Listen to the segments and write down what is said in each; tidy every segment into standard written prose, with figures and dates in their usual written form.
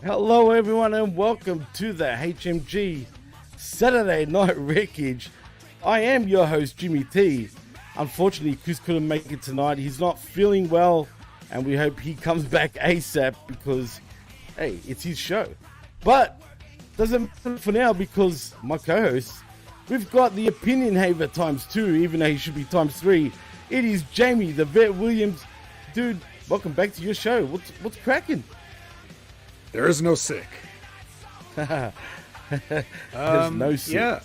Hello, everyone, and welcome to the HMG Saturday Night Wreckage. I am your host, Jimmy T. Unfortunately, Chris couldn't make it tonight. He's not feeling well, and we hope he comes back ASAP because, hey, it's his show. But doesn't matter for now because my co-host, we've got the opinion haver times 2, even though he should be times 3. It is Jaime, the Vet Williams. Dude, welcome back to your show. What's cracking? There is no sick. There's no sick. Yeah.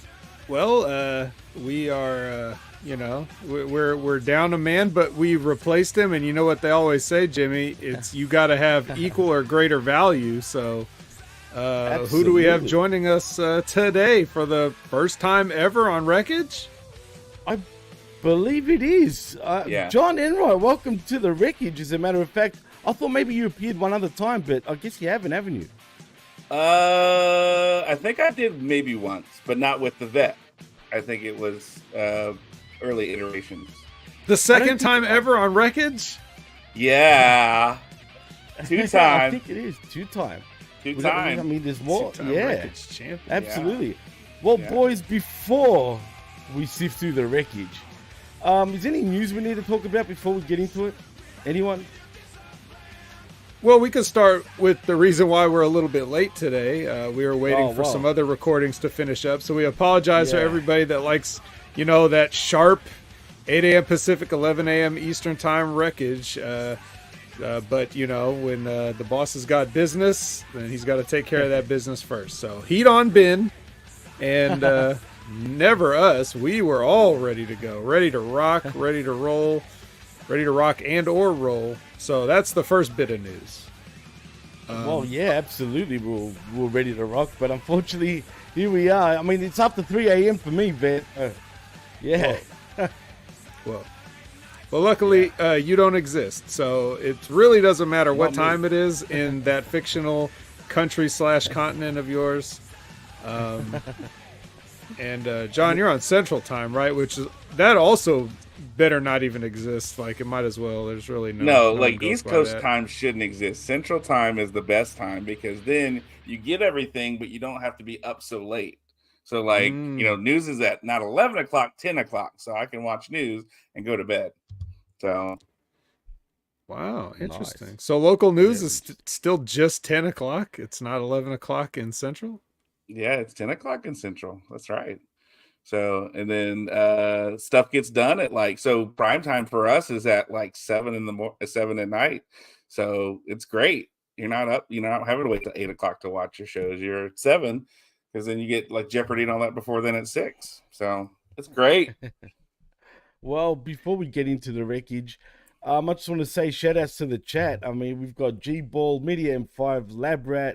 Well, we are, we're down a man, but we replaced him. And you know what they always say, Jimmy? It's you got to have equal or greater value. So who do we have joining us today for the first time ever on Wreckage? I believe it is. John Enright, welcome to the Wreckage. As a matter of fact, I thought maybe you appeared one other time, but I guess you haven't you? I think I did maybe once, but not with the vet. I think it was early iterations. The second time ever on Wreckage? Yeah. 2 times. I think it is 2 times. 2 times. I mean, there's more. Yeah. Wreckage champion. Absolutely. Yeah. Well, boys, before we sift through the Wreckage, is there any news we need to talk about before we get into it? Anyone? Well, we can start with the reason why we're a little bit late today. We were waiting for some other recordings to finish up, so we apologize for everybody that likes, that sharp 8 a.m. Pacific, 11 a.m. Eastern time Wreckage. But, when the boss has got business, then he's got to take care of that business first. So heat on Ben, and never us. We were all ready to go, ready to rock, ready to roll, ready to rock and or roll. So that's the first bit of news. Well, yeah, absolutely. We're ready to rock, but unfortunately, here we are. I mean, it's up to 3 a.m. for me, but yeah. Well, luckily, you don't exist, so it really doesn't matter what time it is in that fictional country/continent of yours. And John, you're on Central Time, right? Which is that also better not even exist. Like it might as well. There's really no like East Coast time shouldn't exist. Central time is the best time because then you get everything, but you don't have to be up so late. So news is at not 11 o'clock, 10 o'clock. So I can watch news and go to bed. So wow, interesting. Nice. So local news is still just 10 o'clock. It's not 11 o'clock in Central. Yeah, it's 10 o'clock in Central. That's right. So, and then stuff gets done at prime time for us is at 7 at night. So it's great. You're not up, you're not having to wait till 8 o'clock to watch your shows. You're at 7 because then you get Jeopardy and all that before then at 6. So it's great. Well, before we get into the Wreckage, I just want to say shout outs to the chat. I mean, we've got G-Ball, Media M5, Labrat,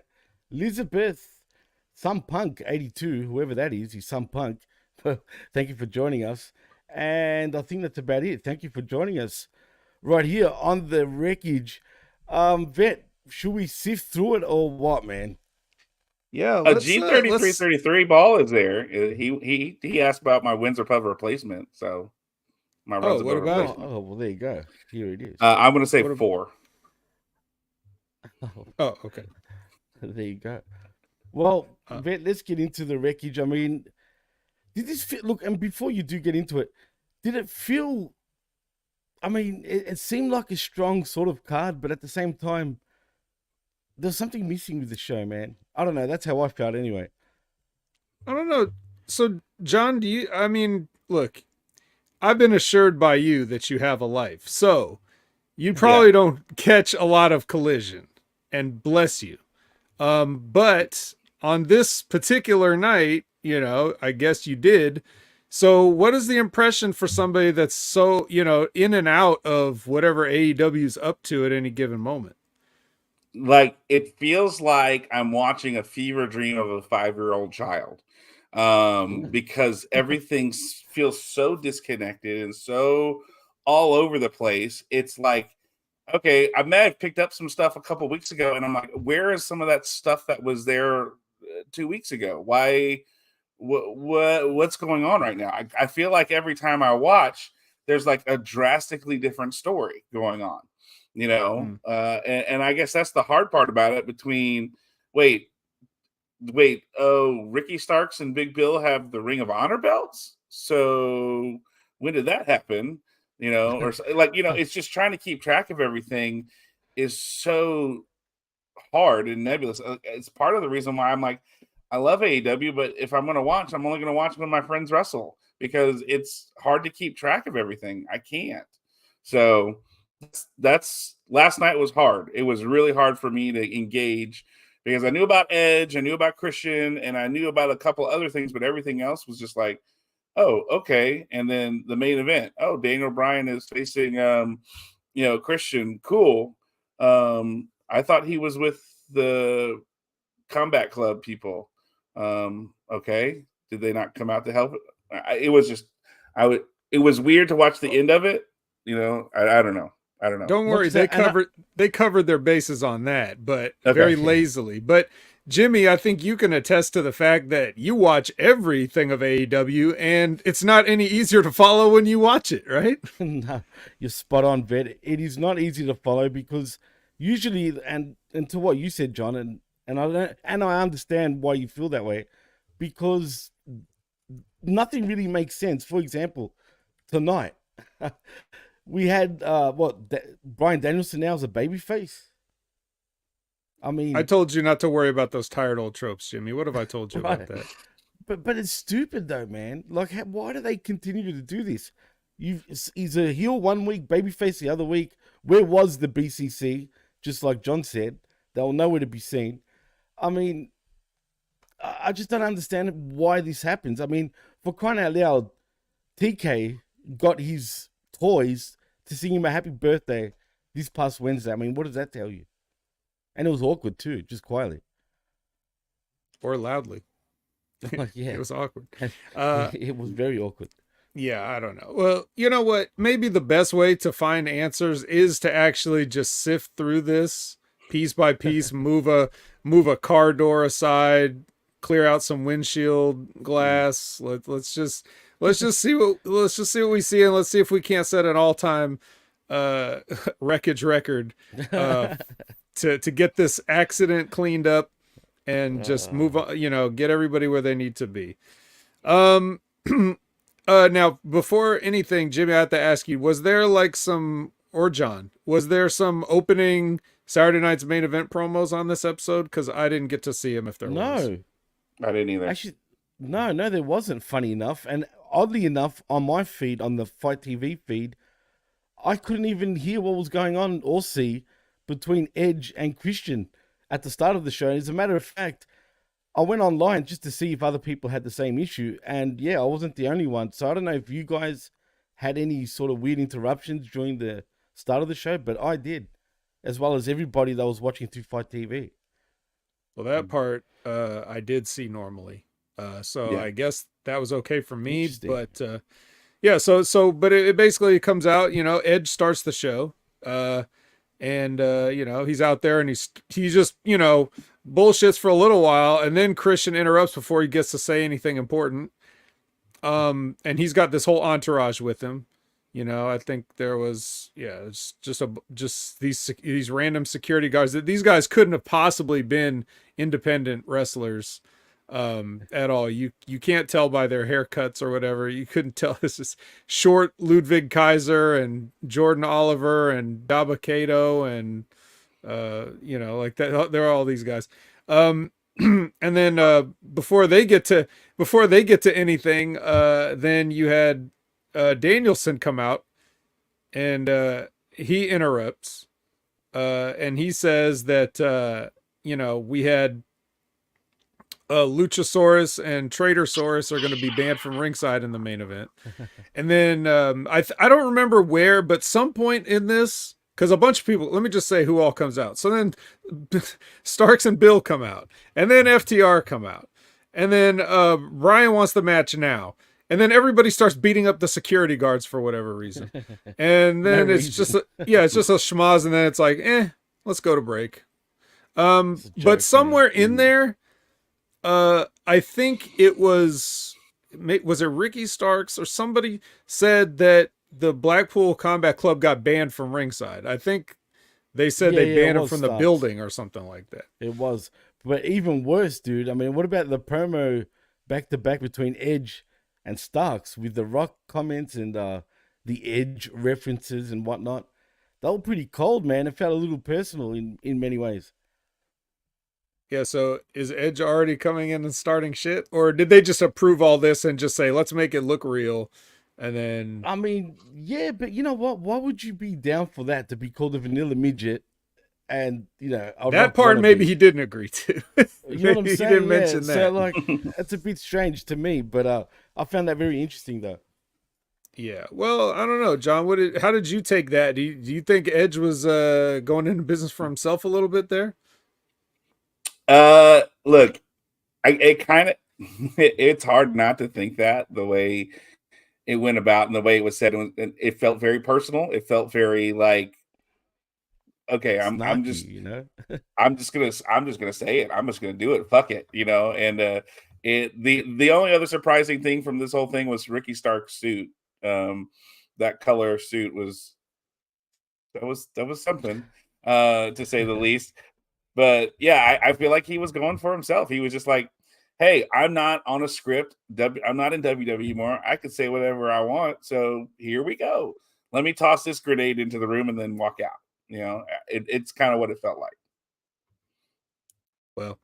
Elizabeth, Some Punk 82, whoever that is, he's Some Punk. Thank you for joining us. And I think that's about it. Thank you for joining us right here on the Wreckage. Vet, should we sift through it or what, man? Yeah. A G3333 ball is there. He asked about my Windsor Pub replacement. So my what about it? Oh, well, there you go. Here it is. I'm going to say 4. Oh, okay. There you go. Well, Vet, let's get into the Wreckage. I mean, did this feel, look, and before you do get into it, did it feel, I mean, it seemed like a strong sort of card, but at the same time, there's something missing with the show, man. I don't know. That's how I felt anyway. I don't know. So, John, look, I've been assured by you that you have a life. So, you probably don't catch a lot of Collision, and bless you. But on this particular night, I guess you did. So what is the impression for somebody that's so, in and out of whatever AEW's up to at any given moment? It feels like I'm watching a fever dream of a 5-year-old child. Because everything feels so disconnected and so all over the place. It's like, okay, I may have picked up some stuff a couple weeks ago, and I'm like, where is some of that stuff that was there 2 weeks ago? Why? What's going on right now? I feel like every time I watch, there's a drastically different story going on, and I guess that's the hard part about it between wait, oh, Ricky Starks and Big Bill have the Ring of Honor belts? So when did that happen? Or it's just trying to keep track of everything is so hard and nebulous. It's part of the reason why I'm like, I love AEW, but if I'm going to watch, I'm only going to watch when my friends wrestle, because it's hard to keep track of everything. I can't. So that's last night was hard. It was really hard for me to engage, because I knew about Edge, I knew about Christian, and I knew about a couple other things, but everything else was just like, oh, okay. And then the main event, oh, Daniel Bryan is facing Christian. Cool. I thought he was with the Combat Club people. Okay. Did they not come out to help? It was weird to watch the end of it. I don't know. Don't worry, they covered their bases on that, but very lazily. But Jimmy, I think you can attest to the fact that you watch everything of AEW, and it's not any easier to follow when you watch it, right? No, you're spot on, Vet. It is not easy to follow, because usually, and to what you said, John, and I understand why you feel that way, because nothing really makes sense. For example, tonight we had Bryan Danielson now is a babyface. I mean, I told you not to worry about those tired old tropes, Jimmy. What have I told you about that? But it's stupid though, man. Like, why do they continue to do this? He's a heel 1 week, babyface the other week. Where was the BCC? Just like John said, they'll nowhere to be seen. I mean, I just don't understand why this happens. I mean, for crying out loud, TK got his toys to sing him a happy birthday this past Wednesday. I mean, what does that tell you? And it was awkward too, just quietly. Or loudly. Yeah. It was awkward. It was very awkward. Yeah, I don't know. Well, you know what? Maybe the best way to find answers is to actually just sift through this piece by piece, move a car door aside, clear out some windshield glass. Let's just see what we see, and let's see if we can't set an all-time wreckage record to get this accident cleaned up and just move on, get everybody where they need to be. Now, before anything, Jimmy, I have to ask you, was there John, was there some opening Saturday night's main event promos on this episode? Because I didn't get to see them if there was. No. I didn't either. Actually, no, there wasn't, funny enough. And oddly enough, on my feed, on the Fight TV feed, I couldn't even hear what was going on or see between Edge and Christian at the start of the show. As a matter of fact, I went online just to see if other people had the same issue. And yeah, I wasn't the only one. So I don't know if you guys had any sort of weird interruptions during the start of the show, but I did, as well as everybody that was watching through Fight TV. Well, that part I did see normally. So I guess that was okay for me. But but it basically comes out, Edge starts the show. And he's out there and he's just, bullshits for a little while, and then Christian interrupts before he gets to say anything important. And he's got this whole entourage with him. I think there was, it's just these random security guards. These guys couldn't have possibly been independent wrestlers at all. You can't tell by their haircuts or whatever. You couldn't tell. This is short Ludwig Kaiser and Jordan Oliver and Daba Kato and like that. There are all these guys. And then before they get to anything, then you had Danielson come out, and he interrupts, and he says that we had Luchasaurus and Tradersaurus are going to be banned from ringside in the main event. And then I don't remember where, but some point in this, because a bunch of people, let me just say who all comes out. So then Starks and Bill come out, and then FTR come out, and then Ryan wants the match now. And then everybody starts beating up the security guards for whatever reason. And then it's just a schmoz, and then it's like, let's go to break. But somewhere in there, I think it was it Ricky Starks or somebody said that the Blackpool Combat Club got banned from ringside. I think They said they banned him from the building or something like that. It was. But even worse, dude. I mean, what about the promo back-to-back between Edge and Starks with the Rock comments and the Edge references and whatnot? They were pretty cold, man. It felt a little personal in many ways. Yeah, so is Edge already coming in and starting shit? Or did they just approve all this and just say, let's make it look real? And then... I mean, yeah, but you know what? Why would you be down for that, to be called a vanilla midget? And, you know... that part maybe he didn't agree to. You know what I'm saying? He didn't mention that. So, like, that's a bit strange to me, but I found that very interesting, though. Yeah, well, I don't know, John. How did you take that? Do you think Edge was going into business for himself a little bit there? Look, it's hard not to think that, the way it went about and the way it was said. It felt very personal. It felt very like, okay, I'm just, you know, I'm just gonna say it. I'm just gonna do it. Fuck it, you know. And the only other surprising thing from this whole thing was Ricky Stark's suit. That color suit was something, to say the least. But yeah, I feel like he was going for himself. He was just like, hey, I'm not on a script. I'm not in WWE anymore. I could say whatever I want. So here we go. Let me toss this grenade into the room and then walk out. You know, it's kind of what it felt like. Well,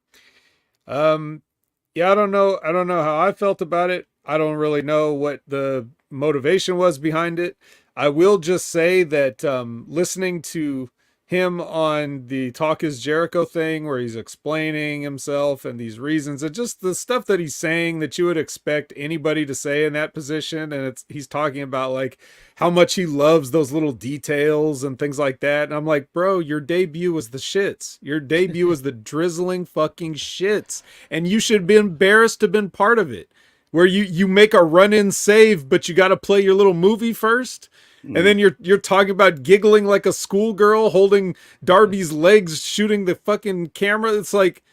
yeah, I don't know how I felt about it. I don't really know what the motivation was behind it. I will just say that listening to him on the Talk is Jericho thing, where he's explaining himself and these reasons, and just the stuff that he's saying that you would expect anybody to say in that position. And he's talking about like how much he loves those little details and things like that. And I'm like, bro, your debut was the shits. Your debut was the drizzling fucking shits. And you should be embarrassed to have been part of it, where you make a run-in save, but you got to play your little movie first. And then you're talking about giggling like a schoolgirl holding Darby's legs, shooting the fucking camera. It's like,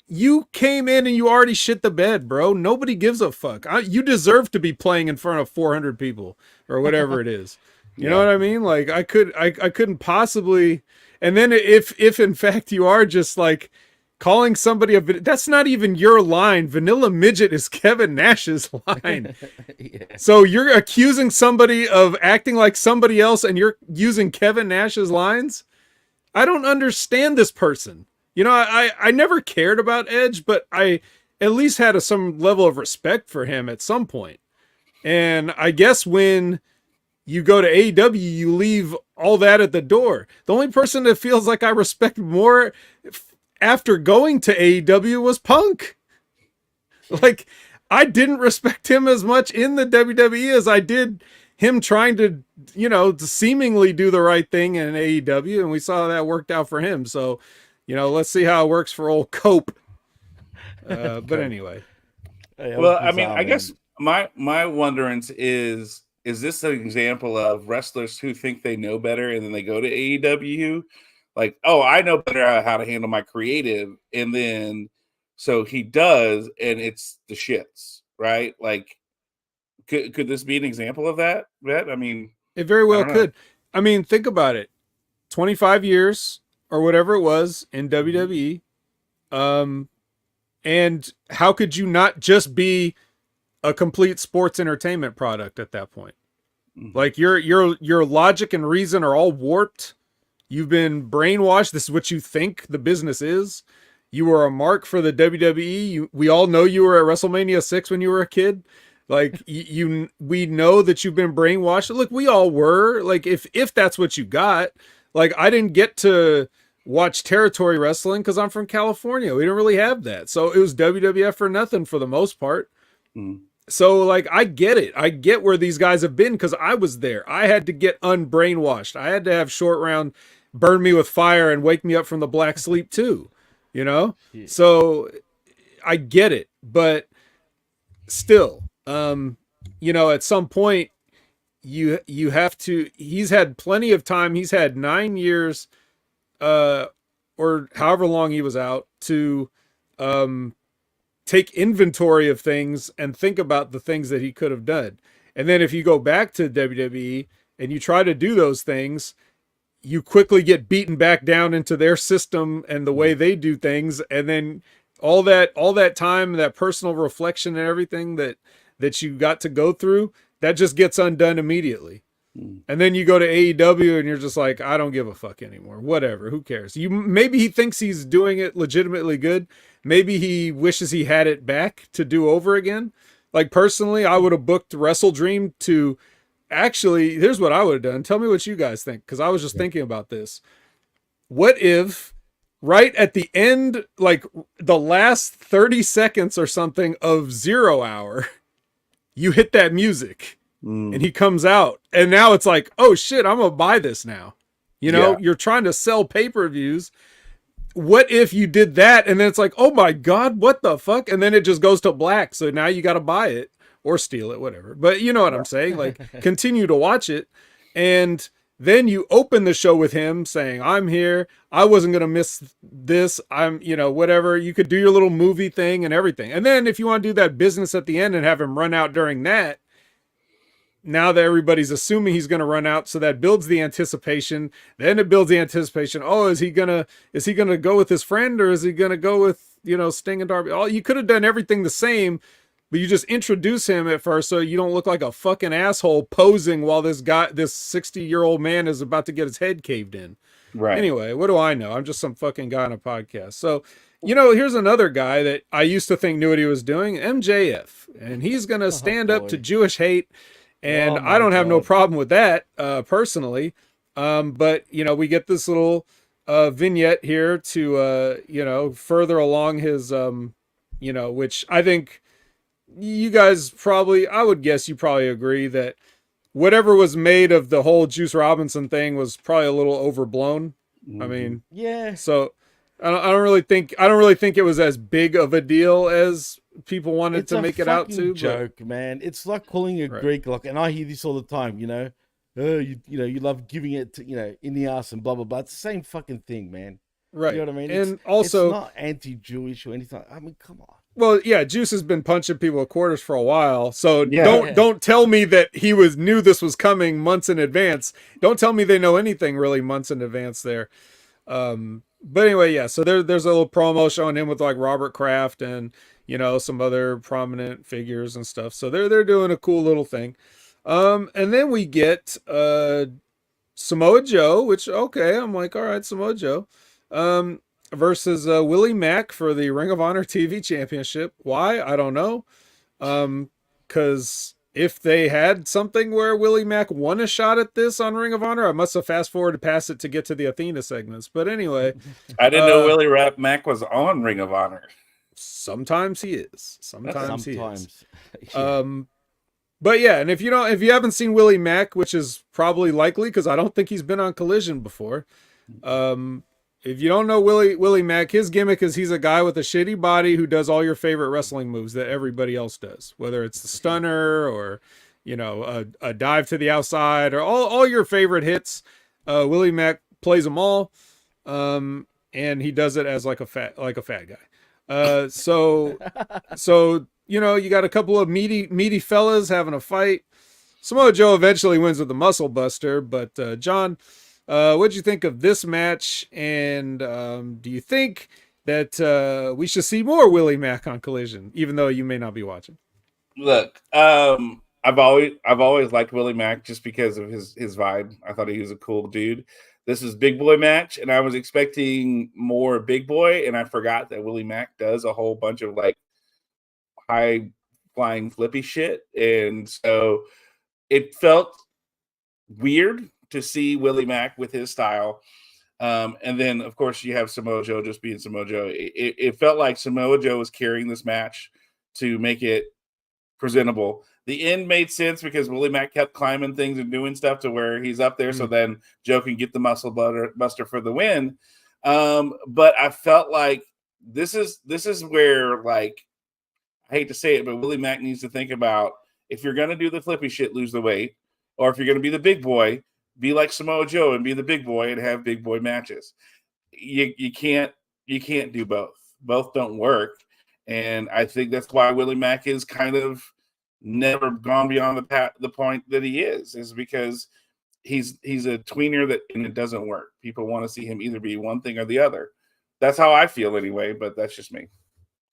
you came in and you already shit the bed, bro. Nobody gives a fuck. You deserve to be playing in front of 400 people or whatever it is. You know what I mean? Like I couldn't possibly. And then if in fact you are just like calling somebody that's not even your line. Vanilla midget is Kevin Nash's line. Yeah. So you're accusing somebody of acting like somebody else and you're using Kevin Nash's lines? I don't understand this person. You know, I never cared about Edge, but I at least had some level of respect for him at some point. And I guess when you go to AEW, you leave all that at the door. The only person that feels like I respect more after going to AEW was Punk. Like, I didn't respect him as much in the WWE as I did him trying to, you know, to seemingly do the right thing in AEW, and we saw that worked out for him. So, you know, let's see how it works for old Cope. But anyway. Well, I mean, I guess my wonderance is this an example of wrestlers who think they know better and then they go to AEW? Like, oh, I know better how to handle my creative. And then, so he does, and it's the shits, right? Like, could this be an example of that? I mean, it very well could. I mean, think about it. 25 years or whatever it was in WWE. And how could you not just be a complete sports entertainment product at that point? Mm-hmm. Like your logic and reason are all warped. You've been brainwashed. This is what you think the business is. You were a mark for the WWE. We all know you were at WrestleMania 6 when you were a kid. Like we know that you've been brainwashed. Look, we all were. Like if that's what you got. Like I didn't get to watch territory wrestling because I'm from California. We didn't really have that. So it was WWF for nothing for the most part. Mm. So like, I get it. I get where these guys have been because I was there. I had to get unbrainwashed. I had to have Short Round burn me with fire and wake me up from the black sleep too, you know? Yeah. So I get it, but still, you know, at some point you have to, he's had plenty of time. He's had 9 years, or however long he was out to, take inventory of things and think about the things that he could have done. And then if you go back to WWE and you try to do those things, you quickly get beaten back down into their system and the way they do things. And then all that time, that personal reflection and everything that you got to go through, that just gets undone immediately. And then you go to AEW and you're just like, I don't give a fuck anymore. Whatever. Who cares? Maybe he thinks he's doing it legitimately good. Maybe he wishes he had it back to do over again. Like personally, I would have booked Wrestle Dream to actually, here's what I would have done. Tell me what you guys think. Cause I was just thinking about this. What if right at the end, like the last 30 seconds or something of 0 Hour, you hit that music and he comes out and now it's like, oh shit, I'm gonna buy this now. You know, you're trying to sell pay-per-views. What if you did that and then it's like, oh my God, what the fuck? And then it just goes to black. So now you got to buy it or steal it, whatever. But you know what I'm saying? Like continue to watch it. And then you open the show with him saying, I'm here. I wasn't going to miss this. I'm, you know, whatever. You could do your little movie thing and everything. And then if you want to do that business at the end and have him run out during that, now that everybody's assuming he's going to run out, so that builds the anticipation. Then it builds the anticipation. Oh, is he gonna go with his friend or is he gonna go with, you know, Sting and Darby? Oh, you could have done everything the same, but you just introduce him at first so you don't look like a fucking asshole posing while this 60-year-old man is about to get his head caved in. Right. Anyway, what do I know? I'm just some fucking guy on a podcast. So, you know, here's another guy that I used to think knew what he was doing, MJF, and he's gonna stand up to Jewish hate. And I don't have no problem with that, personally. But, you know, we get this little vignette here to, you know, further along his, you know, which I think you guys probably, I would guess you probably agree that whatever was made of the whole Juice Robinson thing was probably a little overblown. I mean, yeah. So I don't really think it was as big of a deal as people wanted to make it out to. Joke, man. It's like calling a Greek, like, and I hear this all the time. You know, you know, you love giving it to, you know, in the ass and blah blah blah. It's the same fucking thing, man. Right. You know what I mean? And also, it's not anti-Jewish or anything. I mean, come on. Well, yeah, Juice has been punching people with quarters for a while, so don't tell me that he knew this was coming months in advance. Don't tell me they know anything really months in advance there. But anyway, yeah. So there's a little promo showing him with like Robert Kraft and, you know, some other prominent figures and stuff. So they're doing a cool little thing. And then we get Samoa Joe, which okay, I'm like, all right, Samoa Joe. Versus Willie Mack for the Ring of Honor TV Championship. Why? I don't know. Because if they had something where Willie Mack won a shot at this on Ring of Honor, I must have fast forwarded past it to get to the Athena segments. But anyway. I didn't know Willie Mack was on Ring of Honor. Sometimes he is. Sometimes he is. Yeah. But yeah, and if you haven't seen Willie Mack, which is probably likely because I don't think he's been on Collision before. If you don't know Willie Mack, his gimmick is he's a guy with a shitty body who does all your favorite wrestling moves that everybody else does, whether it's the stunner or, you know, a dive to the outside or all your favorite hits. Willie Mack plays them all, and he does it as like a fat guy. So you know, you got a couple of meaty fellas having a fight. Samoa Joe eventually wins with the Muscle Buster, but John, what'd you think of this match? And do you think that we should see more Willie Mack on Collision, even though you may not be watching? Look, I've always liked Willie Mack just because of his vibe. I thought he was a cool dude. This is Big Boy match, and I was expecting more Big Boy, and I forgot that Willie Mack does a whole bunch of like high flying flippy shit, and so it felt weird to see Willie Mack with his style. And then, of course, you have Samoa Joe just being Samoa Joe. It felt like Samoa Joe was carrying this match to make it presentable. The end made sense because Willie Mack kept climbing things and doing stuff to where he's up there, so then Joe can get the muscle buster for the win. But I felt like this is where, like, I hate to say it, but Willie Mack needs to think about, if you're going to do the flippy shit, lose the weight, or if you're going to be the big boy, be like Samoa Joe and be the big boy and have big boy matches. You can't do both. Both don't work. And I think that's why Willie Mack is kind of never gone beyond the point that he is because he's a tweener and it doesn't work. People want to see him either be one thing or the other. That's how I feel anyway, but that's just me.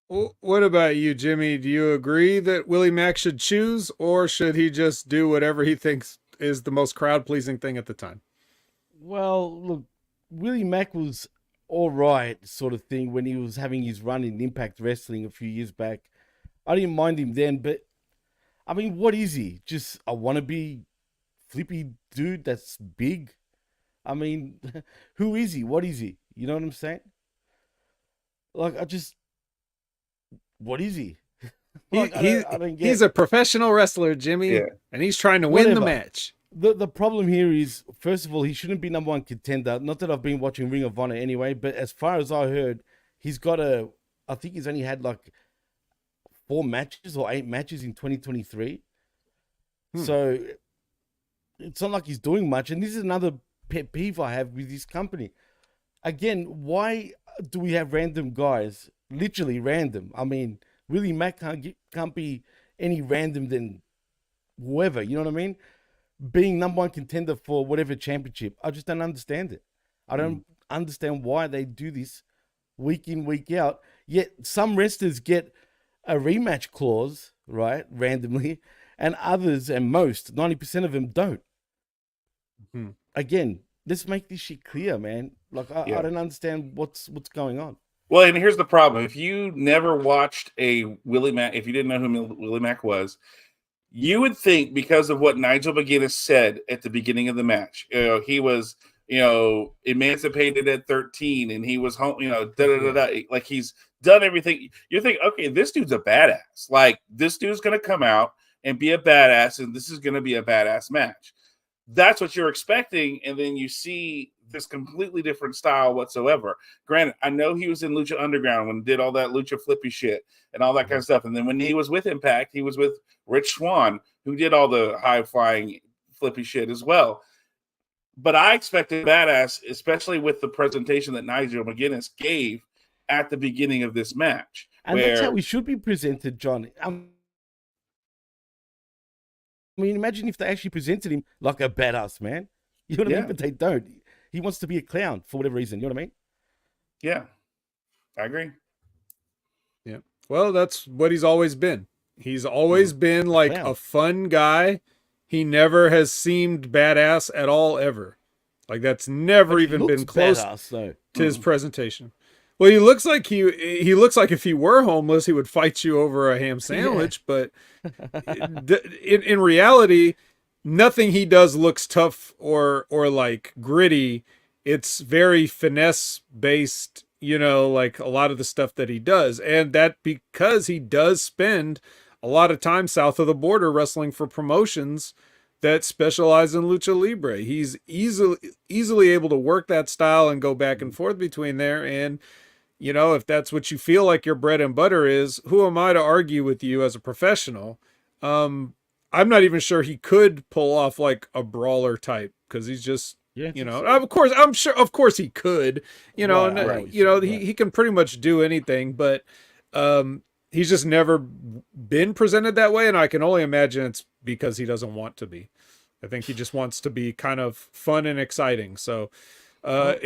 What about you, Jimmy? Do you agree that Willie Mack should choose, or should he just do whatever he thinks is the most crowd-pleasing thing at the time? Well, look, Willie Mack was all right sort of thing when he was having his run in Impact Wrestling a few years back. I didn't mind him then, but I mean, what is he? Just a wannabe flippy dude that's big? I mean, who is he? What is he? You know what I'm saying? Like, what is he? Like, I don't get he's a professional wrestler, Jimmy, and he's trying to win the match. The problem here is, first of all, he shouldn't be number one contender. Not that I've been watching Ring of Honor anyway, but as far as I heard, I think he's only had like 4 matches or 8 matches in 2023. So it's not like he's doing much. And this is another pet peeve I have with this company. Again, why do we have random guys? Literally random. I mean, Willie Mack can't be any random than whoever, you know what I mean? Being number one contender for whatever championship. I just don't understand it. I don't understand why they do this week in, week out. Yet some wrestlers get a rematch clause, right, randomly, and others, and most, 90% of them don't. Again, let's make this shit clear, man. Like, I don't understand what's going on. Well, and here's the problem. If you never watched a Willie Mack, if you didn't know who Willie Mack was, you would think because of what Nigel McGuinness said at the beginning of the match, he was, emancipated at 13 and he was home, like he's done everything. You think, okay, this dude's a badass. Like, this dude's going to come out and be a badass, and this is going to be a badass match. That's what you're expecting, and then you see this completely different style whatsoever. Granted, I know he was in Lucha Underground when he did all that Lucha Flippy shit and all that kind of stuff. And then when he was with Impact, he was with Rich Swann, who did all the high-flying flippy shit as well. But I expected badass, especially with the presentation that Nigel McGuinness gave at the beginning of this match. And that's how we should be presented, John. I mean, imagine if they actually presented him like a badass, man. You know what I mean? But they don't. He wants to be a clown for whatever reason. You know what I mean? Yeah, I agree. Yeah. Well, that's what he's always been. He's always been like a fun guy. He never has seemed badass at all, ever. Like, that's never even been close to his presentation. Well, he looks like he looks like if he were homeless, he would fight you over a ham sandwich. But in reality, nothing he does looks tough or like gritty. It's very finesse based, like a lot of the stuff that he does. And that because he does spend a lot of time south of the border wrestling for promotions that specialize in lucha libre. He's easily able to work that style and go back and forth between there. And, if that's what you feel like your bread and butter is, who am I to argue with you as a professional? I'm not even sure he could pull off like a brawler type, because he's just, of course he could, he can pretty much do anything, but he's just never been presented that way. And I can only imagine it's because he doesn't want to be. I think he just wants to be kind of fun and exciting. So I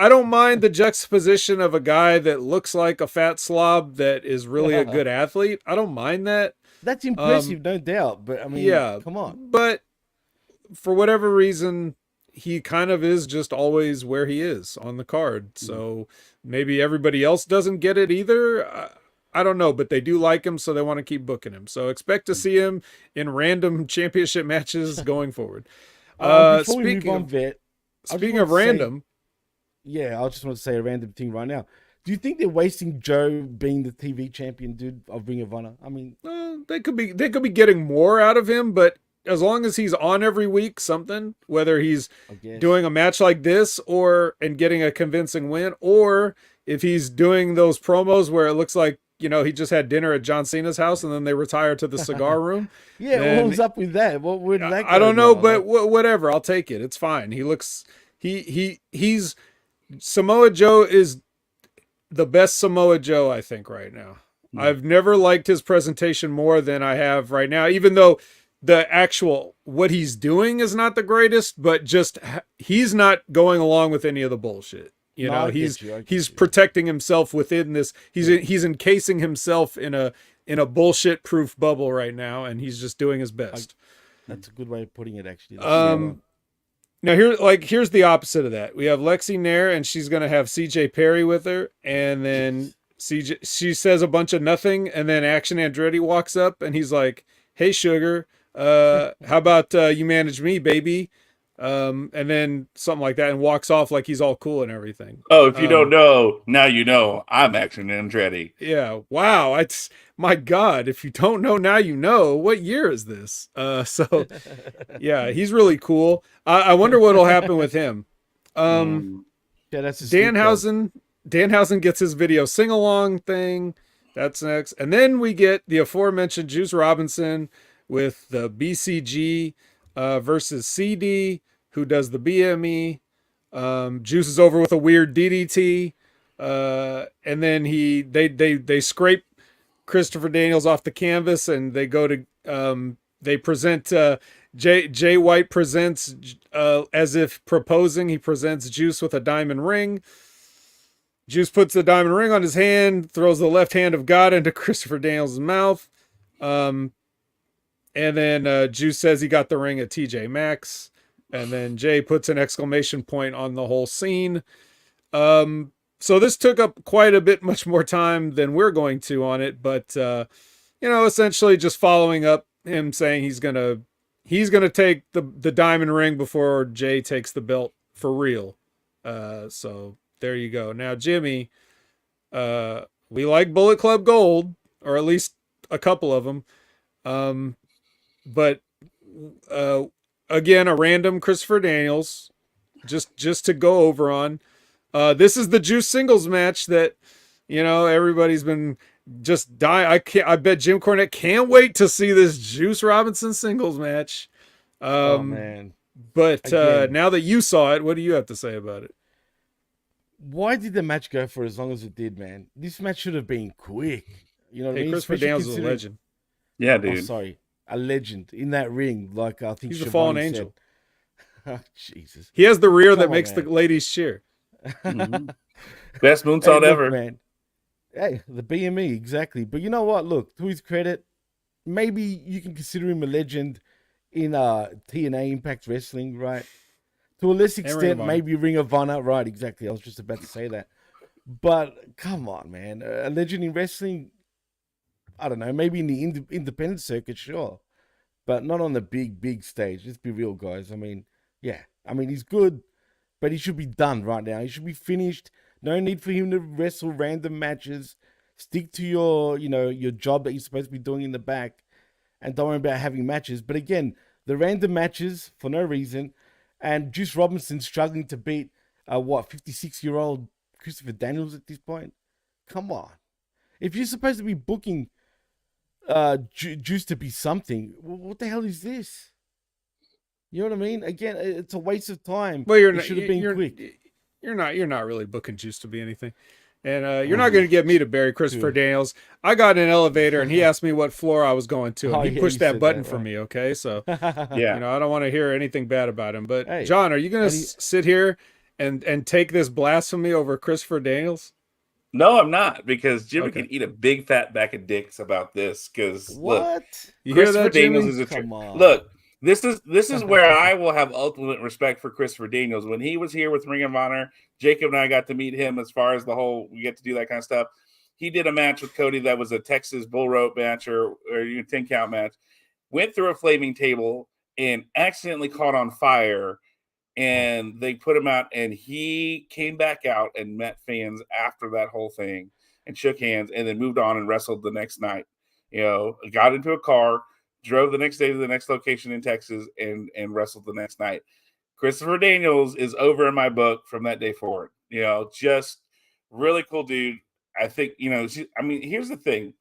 don't mind the juxtaposition of a guy that looks like a fat slob that is really a good athlete. I don't mind that. That's impressive, no doubt. But I mean, come on. But for whatever reason, he kind of is just always where he is on the card. So maybe everybody else doesn't get it either. I don't know, but they do like him, so they want to keep booking him. So expect to see him in random championship matches going forward. Before we move on, Vet, speaking of random. I just want to say a random thing right now. Do you think they're wasting Joe being the TV champion, dude, of Ring of Honor? I mean, they could be getting more out of him, but as long as he's on every week, something, whether he's doing a match like this and getting a convincing win, or if he's doing those promos where it looks like, he just had dinner at John Cena's house and then they retire to the cigar room. What was up with that? Where did that go? I don't know, but whatever. I'll take it. It's fine. He's Samoa Joe is the best Samoa Joe, I think, right now. I've never liked his presentation more than I have right now, even though the actual what he's doing is not the greatest, but just he's not going along with any of the bullshit. You know, he's protecting himself within this. He's encasing himself in a bullshit proof bubble right now, and he's just doing his best. That's a good way of putting it, actually. Now here's the opposite of that. We have Lexi Nair, and she's gonna have CJ Perry with her, and then she says a bunch of nothing, and then Action Andretti walks up, and he's like, "Hey, sugar, how about you manage me, baby?" And then something like that, and walks off like he's all cool and everything. Oh, if you don't know, now you know. I'm Action Andretti. Yeah, wow. It's my God. If you don't know, now you know. What year is this? So, yeah, he's really cool. I wonder what'll happen with him. Yeah, that's Danhausen. Danhausen gets his video sing-along thing. That's next. And then we get the aforementioned Juice Robinson with the BCG versus CD, who does the BME. Juice is over with a weird DDT. And then they scrape Christopher Daniels off the canvas, and they go to they present Jay White presents as if proposing. He presents Juice with a diamond ring. Juice puts the diamond ring on his hand, throws the left hand of God into Christopher Daniels' mouth. And then Juice says he got the ring at TJ Maxx. And then Jay puts an exclamation point on the whole scene. So this took up quite a bit much more time than we're going to on it. But, essentially just following up him saying he's going to take the diamond ring before Jay takes the belt for real. So there you go. Now, Jimmy, we like Bullet Club Gold, or at least a couple of them. But again, a random Christopher Daniels, just to go over on. This is the Juice singles match that, everybody's been just dying. I bet Jim Cornette can't wait to see this Juice Robinson singles match. Oh man! But now that you saw it, what do you have to say about it? Why did the match go for as long as it did, man? This match should have been quick. You know what I mean? Christopher Daniels is a legend. Yeah, dude. Oh, sorry. A legend in that ring. Like, I think he's a fallen angel. Oh, Jesus. He has the rear that makes the ladies cheer. Mm-hmm. Best moonsault ever. Man. Hey, the BME, exactly. But you know what? Look, to his credit, maybe you can consider him a legend in TNA Impact Wrestling, right? To a less extent, maybe Ring of Honor. Right, exactly. I was just about to say that. But come on, man. A legend in wrestling, I don't know, maybe in the independent circuit, sure. But not on the big stage. Let's be real, guys. I mean, yeah. I mean, he's good, but he should be done right now. He should be finished. No need for him to wrestle random matches. Stick to your job that you're supposed to be doing in the back. And don't worry about having matches. But again, the random matches for no reason. And Juice Robinson struggling to beat, 56-year-old Christopher Daniels at this point? Come on. If you're supposed to be booking Juice to be something, what the hell is this? You know what I mean? Again, it's a waste of time. Well, it should have been quick. You're not really booking Juice to be anything. And you're not going to get me to bury Christopher Daniels. I got in an elevator, and he asked me what floor I was going to, and he pushed that button for me, okay? So, yeah, I don't want to hear anything bad about him. But, hey, John, are you going to sit here and take this blasphemy over Christopher Daniels? No, I'm not, because Jimmy can eat a big fat bag of dicks about this. Because what? You Christopher Daniels is a look. This is where I will have ultimate respect for Christopher Daniels. When he was here with Ring of Honor, Jacob and I got to meet him as far as we get to do that kind of stuff. He did a match with Cody that was a Texas bull rope match or 10 count match. Went through a flaming table and accidentally caught on fire. And they put him out, and he came back out and met fans after that whole thing and shook hands and then moved on and wrestled the next night. Got into a car, drove the next day to the next location in Texas and wrestled the next night. Christopher Daniels is over in my book from that day forward. Just really cool dude. I think, here's the thing.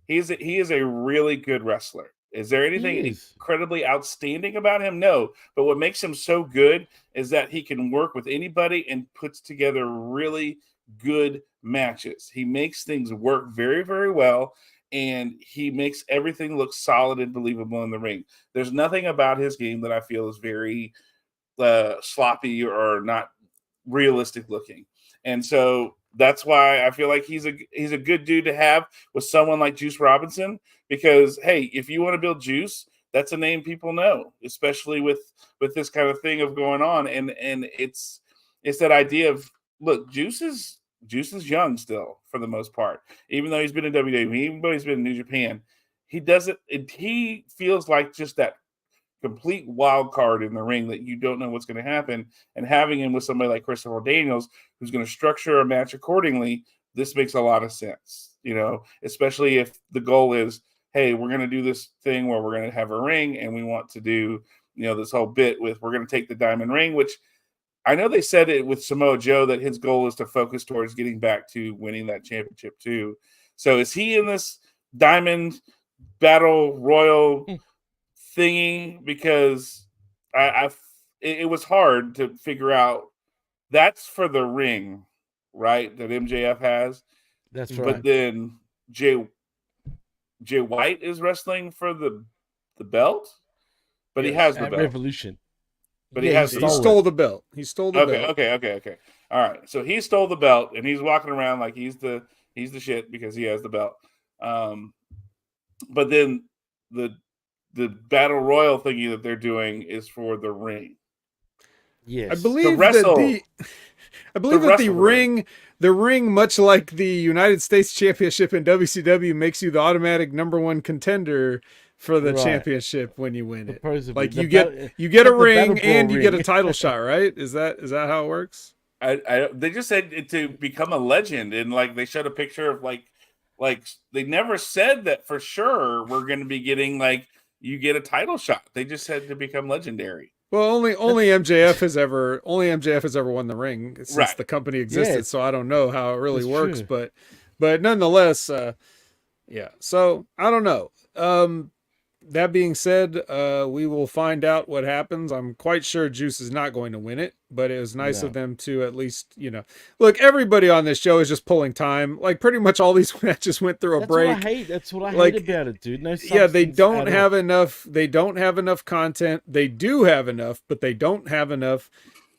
He is a really good wrestler. Is there anything incredibly outstanding about him? No. But what makes him so good is that he can work with anybody and puts together really good matches. He makes things work very, very well. and he makes everything look solid and believable in the ring. There's nothing about his game that I feel is very sloppy or not realistic looking. And so that's why I feel like he's a good dude to have with someone like Juice Robinson, because hey, if you want to build Juice, that's a name people know, especially with this kind of thing of going on. And it's that idea of, look, Juice is young still for the most part, even though he's been in WWE, even though he's been in New Japan. He feels like just that complete wild card in the ring that you don't know what's going to happen. And having him with somebody like Christopher Daniels, who's going to structure a match accordingly, this makes a lot of sense, especially if the goal is, hey, we're going to do this thing where we're going to have a ring and we want to do, this whole bit with, we're going to take the diamond ring, which I know they said it with Samoa Joe that his goal is to focus towards getting back to winning that championship too. So is he in this diamond battle royal thingy? Because it was hard to figure out. That's for the ring, right? That MJF has. That's right. But then Jay White is wrestling for the belt, but he has the belt. Revolution. But he stole the belt. He stole the belt. Okay. All right. So he stole the belt, and he's walking around like he's the shit because he has the belt. But then the battle royal thingy that they're doing is for the ring. Yes, I believe that the ring, much like the United States Championship in WCW, makes you the automatic number one contender for the championship when you win it. Like you get a ring and you get a title shot, right? Is that how it works? They just said to become a legend, and like they showed a picture of like they never said that for sure we're going to be getting like you get a title shot. They just said to become legendary. Well, only MJF has ever won the ring since the company existed. Yes. So I don't know how it really works, true. but nonetheless, yeah. So I don't know. That being said, we will find out what happens. I'm quite sure Juice is not going to win it, but it was nice of them to at least, look, everybody on this show is just pulling time. Like pretty much all these matches went through a break. That's what I hate about it, dude. No, they don't have enough. They don't have enough content. They do have enough, but they don't have enough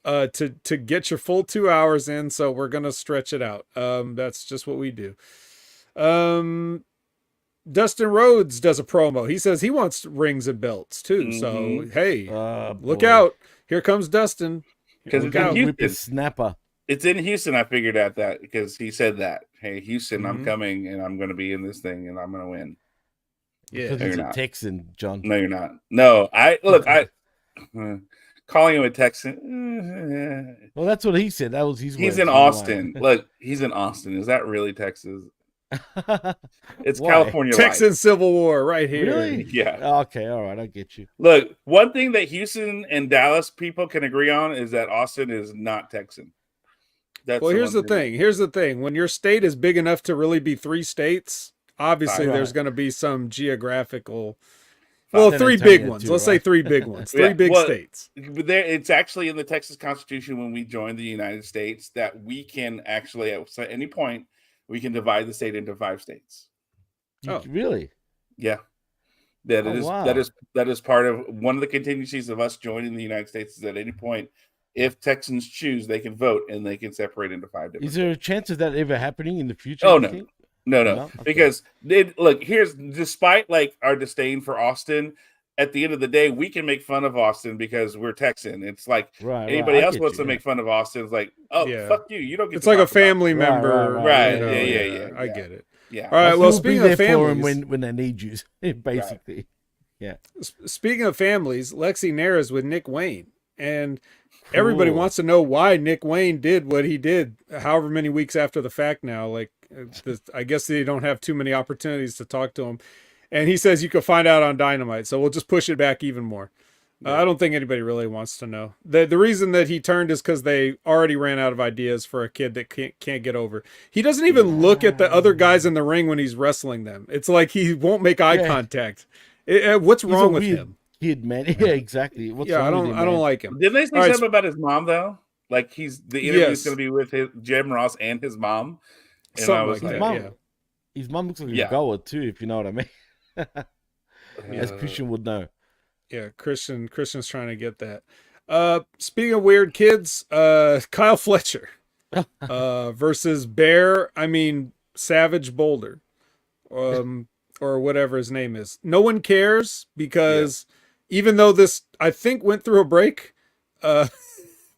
to get your full 2 hours in. So we're gonna stretch it out. That's just what we do. Dustin Rhodes does a promo. He says he wants rings and belts too. Mm-hmm. So hey, look out! Here comes Dustin. Because it's snapper. It's in Houston. I figured out that because he said that. Hey, Houston, I'm coming and I'm going to be in this thing and I'm going to win. Yeah, because he's a Texan, John. No, you're not. No, calling him a Texan. Well, that's what he said. That was his. He's in Austin. Look, he's in Austin. Is that really Texas? It's California. Texan Civil War right here. Really? Yeah. Okay, all right, I get you. Look, one thing that Houston and Dallas people can agree on is that Austin is not Texan. Here's the thing. When your state is big enough to really be 3 states, obviously there's going to be some geographical. Well, 3 big ones. Let's say 3 big ones. 3 big states. It's actually in the Texas Constitution when we joined the United States that we can actually at any point we can divide the state into 5 states. Oh, really? Yeah. That is part of one of the contingencies of us joining the United States is at any point, if Texans choose, they can vote and they can separate into 5 different. Is there a chance of that ever happening in the future? Oh, no. No. Okay. Because despite like our disdain for Austin, at the end of the day, we can make fun of Austin because we're Texan. It's like anybody else wants to make fun of Austin. It's like, fuck you. You don't get. It's like a family member, right? Yeah. I get it. Yeah. All right. Well, speaking of families, when they need you, basically. Right. Yeah. Speaking of families, Lexi Nara's with Nick Wayne, and everybody wants to know why Nick Wayne did what he did. However many weeks after the fact now, like I guess they don't have too many opportunities to talk to him. And he says you can find out on Dynamite, so we'll just push it back even more. I don't think anybody really wants to know. The reason that he turned is because they already ran out of ideas for a kid that can't get over. He doesn't even look at the other guys in the ring when he's wrestling them. It's like he won't make eye contact. What's wrong with him? Kid, man. Yeah, exactly. I don't like him. Didn't they say something about his mom though? Like the interview's going to be with Jim Ross and his mom. And something like that. Yeah. His mum looks like a goer too, if you know what I mean. As Uh, Christian would know. Yeah, Christian's trying to get that. Speaking of weird kids, Kyle Fletcher versus Savage Boulder, or whatever his name is. No one cares because even though this, I think, went through a break,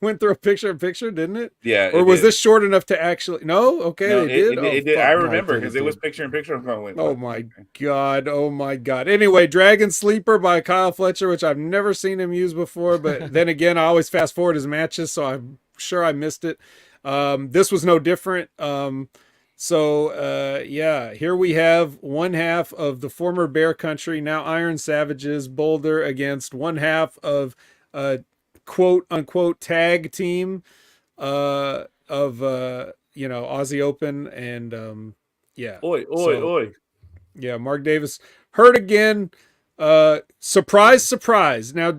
went through a picture-in-picture, didn't it? Yeah. Or was this short enough to actually? No. Okay, No, they did. It did. I remember because it it was picture-in-picture. I'm going, oh my god! Oh my god! Anyway, Dragon Sleeper by Kyle Fletcher, which I've never seen him use before. But then again, I always fast forward his matches, so I'm sure I missed it. This was no different. Here we have one half of the former Bear Country, now Iron Savages, Boulder, against one half of quote unquote tag team of Aussie Open and Oi. Yeah, Mark Davis hurt again. Surprise. Now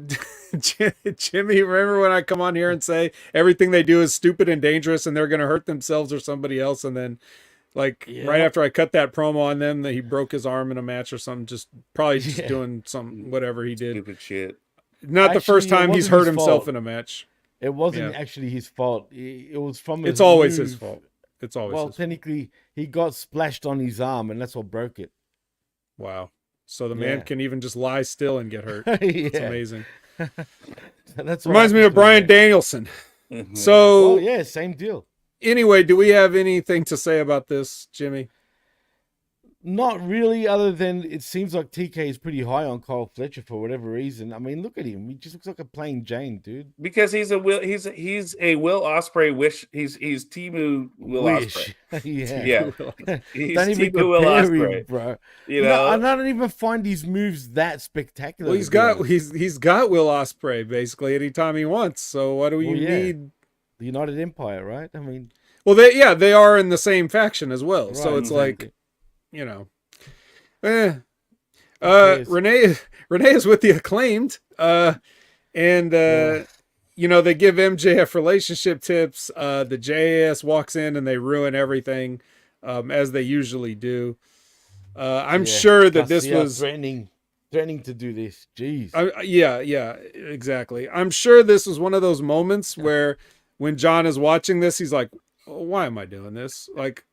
Jimmy, remember when I come on here and say everything they do is stupid and dangerous and they're going to hurt themselves or somebody else, and then right after I cut that promo on them that he broke his arm in a match or something, just doing some whatever he did. Stupid shit. Not the first time he's hurt himself in a match. It wasn't actually his fault. It was from his It's always move. his fault. It's always well, his technically, he got splashed on his arm, and that's what broke it. Wow. So the man can even just lie still and get hurt. It's amazing. That's reminds me of Bryan Danielson. So same deal. Anyway, do we have anything to say about this, Jimmy? Not really, other than it seems like TK is pretty high on Kyle Fletcher for whatever reason. I mean, look at him; he just looks like a plain Jane, dude. Because he's a Will Ospreay wish. He's Timu Will Ospreay. Yeah. He's don't even Timu Will compare him, Ospreay, bro. You know, I don't even find his moves that spectacular. Well, he's got Will Ospreay basically anytime he wants. So what do you need? The United Empire, right? I mean, well, they are in the same faction as well. Right, so it's like, Renee is with the Acclaimed, they give MJF relationship tips. The JAS walks in and they ruin everything, as they usually do. I'm sure that this was threatening to do this. Jeez. Exactly. I'm sure this was one of those moments where when John is watching this, he's like, why am I doing this? Like,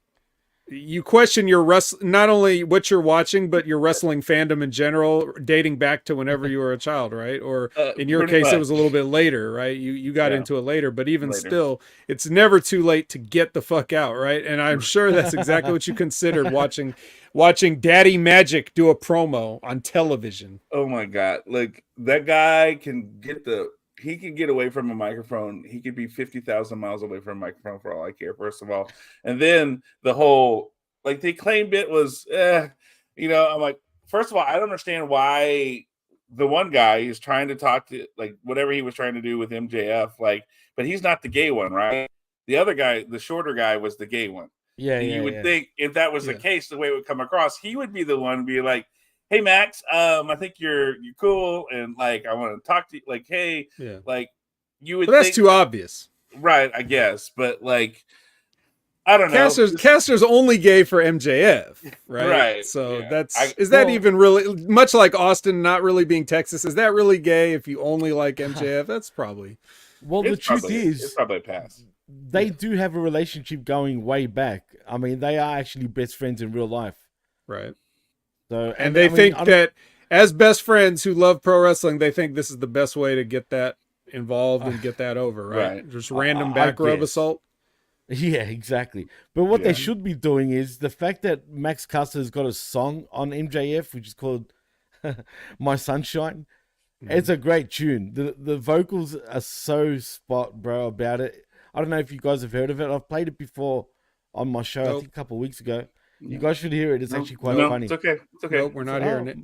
you question your not only what you're watching, but your wrestling fandom in general, dating back to whenever you were a child, right? Or in your case, it was a little bit later, right? You got into it later, but even still, it's never too late to get the fuck out, right? And I'm sure that's exactly what you considered watching Daddy Magic do a promo on television. Oh my God. Like, that guy can he can get away from a microphone. He could be 50,000 miles away from a microphone for all I care, first of all. And then the whole, the Acclaim bit was, I'm like, first of all, I don't understand why the one guy is trying to talk to, whatever he was trying to do with MJF, but he's not the gay one, right? The other guy, the shorter guy, was the gay one. You would think if that was the case, the way it would come across, he would be the one to be like, hey Max, I think you're cool, and I want to talk to you. You would. But that's think, too obvious, right? I guess, but I don't know. Caster's only gay for MJF, right? Right. So is that even really much like Austin not really being Texas? Is that really gay if you only like MJF? That's probably. Well, the truth is, it's probably a pass. They do have a relationship going way back. I mean, they are actually best friends in real life, right? So, and they think that as best friends who love pro wrestling, they think this is the best way to get that involved and get that over, right? Just random back rub assault. Yeah, exactly. But what they should be doing is the fact that Max Caster has got a song on MJF, which is called My Sunshine. It's a great tune. The vocals are so spot, bro, about it. I don't know if you guys have heard of it. I've played it before on my show, I think a couple of weeks ago. You guys should hear it. It's actually quite funny. It's okay. Nope, we're not hearing it.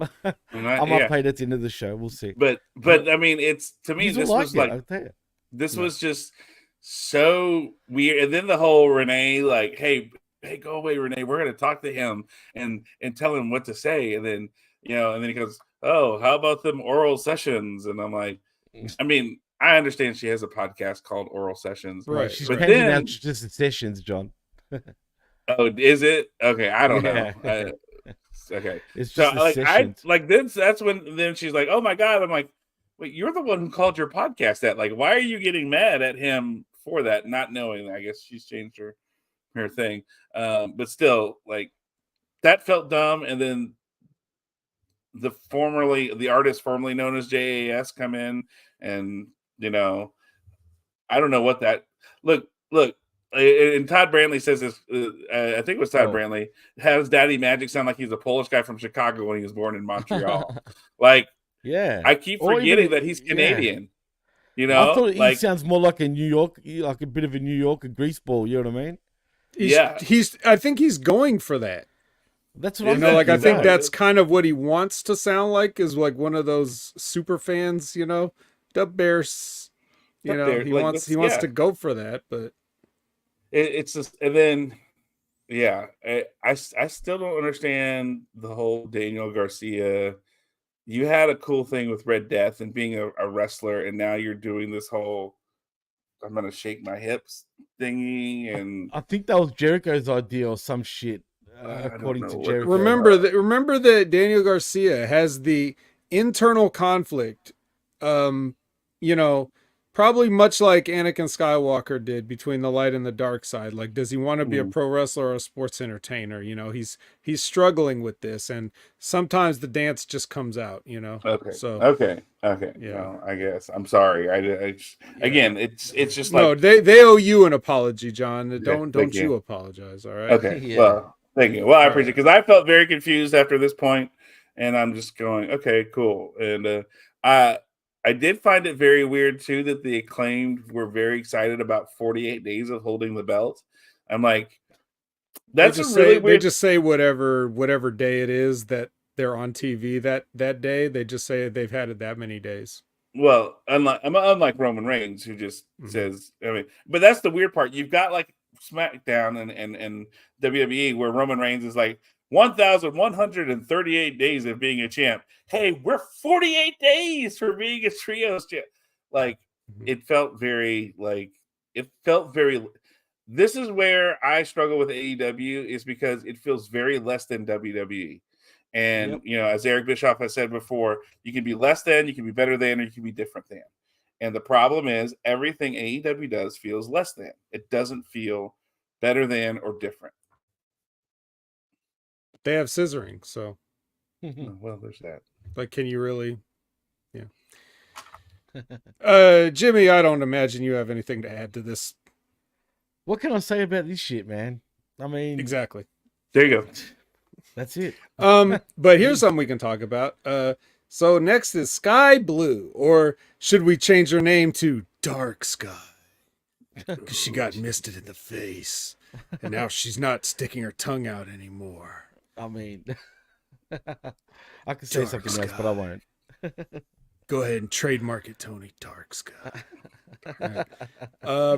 I might play it at the end of the show. We'll see. But I mean, it's to me this was this was just so weird. And then the whole Renee, hey, go away, Renee. We're gonna talk to him and tell him what to say. And then and then he goes, oh, how about them oral sessions? And I'm like, I mean, I understand she has a podcast called Oral Sessions, right? She's handing out just the sessions, John. Oh, is it? Okay, I don't Yeah. know. Okay. It's So just a session. that's when then she's like, "Oh my god." I'm like, "Wait, you're the one who called your podcast that. Like, why are you getting mad at him for that, not knowing?" I guess she's changed her thing. But still, like, that felt dumb. And then the artist formerly known as JAS come in, and I don't know what that look. And Todd Brantley says this. I think it was Todd Brantley. Has Daddy Magic sound like he's a Polish guy from Chicago when he was born in Montreal? Like, Yeah. I keep forgetting that he's Canadian. I thought he sounds more like a New York, like a bit of a New York, a greaseball. You know what I mean? I think he's going for that. That's what I think that's kind of what he wants to sound like, is like one of those super fans, Dub Bears. He wants to go for that, but it's just, and then I still don't understand the whole Daniel Garcia. You had a cool thing with Red Death and being a wrestler, and now you're doing this whole I'm gonna shake my hips thingy. And I think that was Jericho's idea or some shit. According to Jericho. Remember that Daniel Garcia has the internal conflict, probably much like Anakin Skywalker did between the light and the dark side. Like, does he want to be a pro wrestler or a sports entertainer? He's struggling with this, and sometimes the dance just comes out. Okay. So okay. Yeah. Well, I guess I'm sorry. Again, it's just like, no. They owe you an apology, John. Don't you apologize? All right. Okay. Yeah. Well, thank you. Well, I appreciate it, because I felt very confused after this point, and I'm just going, okay, cool. And I did find it very weird too that the Acclaimed were very excited about 48 days of holding the belt. I'm like, that's weird. They just say whatever day it is that they're on TV that day. They just say they've had it that many days. Well, unlike Roman Reigns, who just says, but that's the weird part. You've got like SmackDown and WWE, where Roman Reigns is like 1,138 days of being a champ. Hey, we're 48 days for being a trios champ. Like, it felt very this is where I struggle with AEW, is because it feels very less than WWE. And, as Eric Bischoff has said before, you can be less than, you can be better than, or you can be different than. And the problem is everything AEW does feels less than. It doesn't feel better than or different. They have scissoring, so. Well, there's that. Like, can you really? Yeah. Jimmy, I don't imagine you have anything to add to this. What can I say about this shit, man? I mean, exactly. There you go. That's it. But here's something we can talk about. So next is Sky Blue, or should we change her name to Dark Sky? Because she got misted in the face, and now she's not sticking her tongue out anymore. I mean, I could say something else, but I won't. Go ahead and trademark it, Tony. Dark Sky. Right.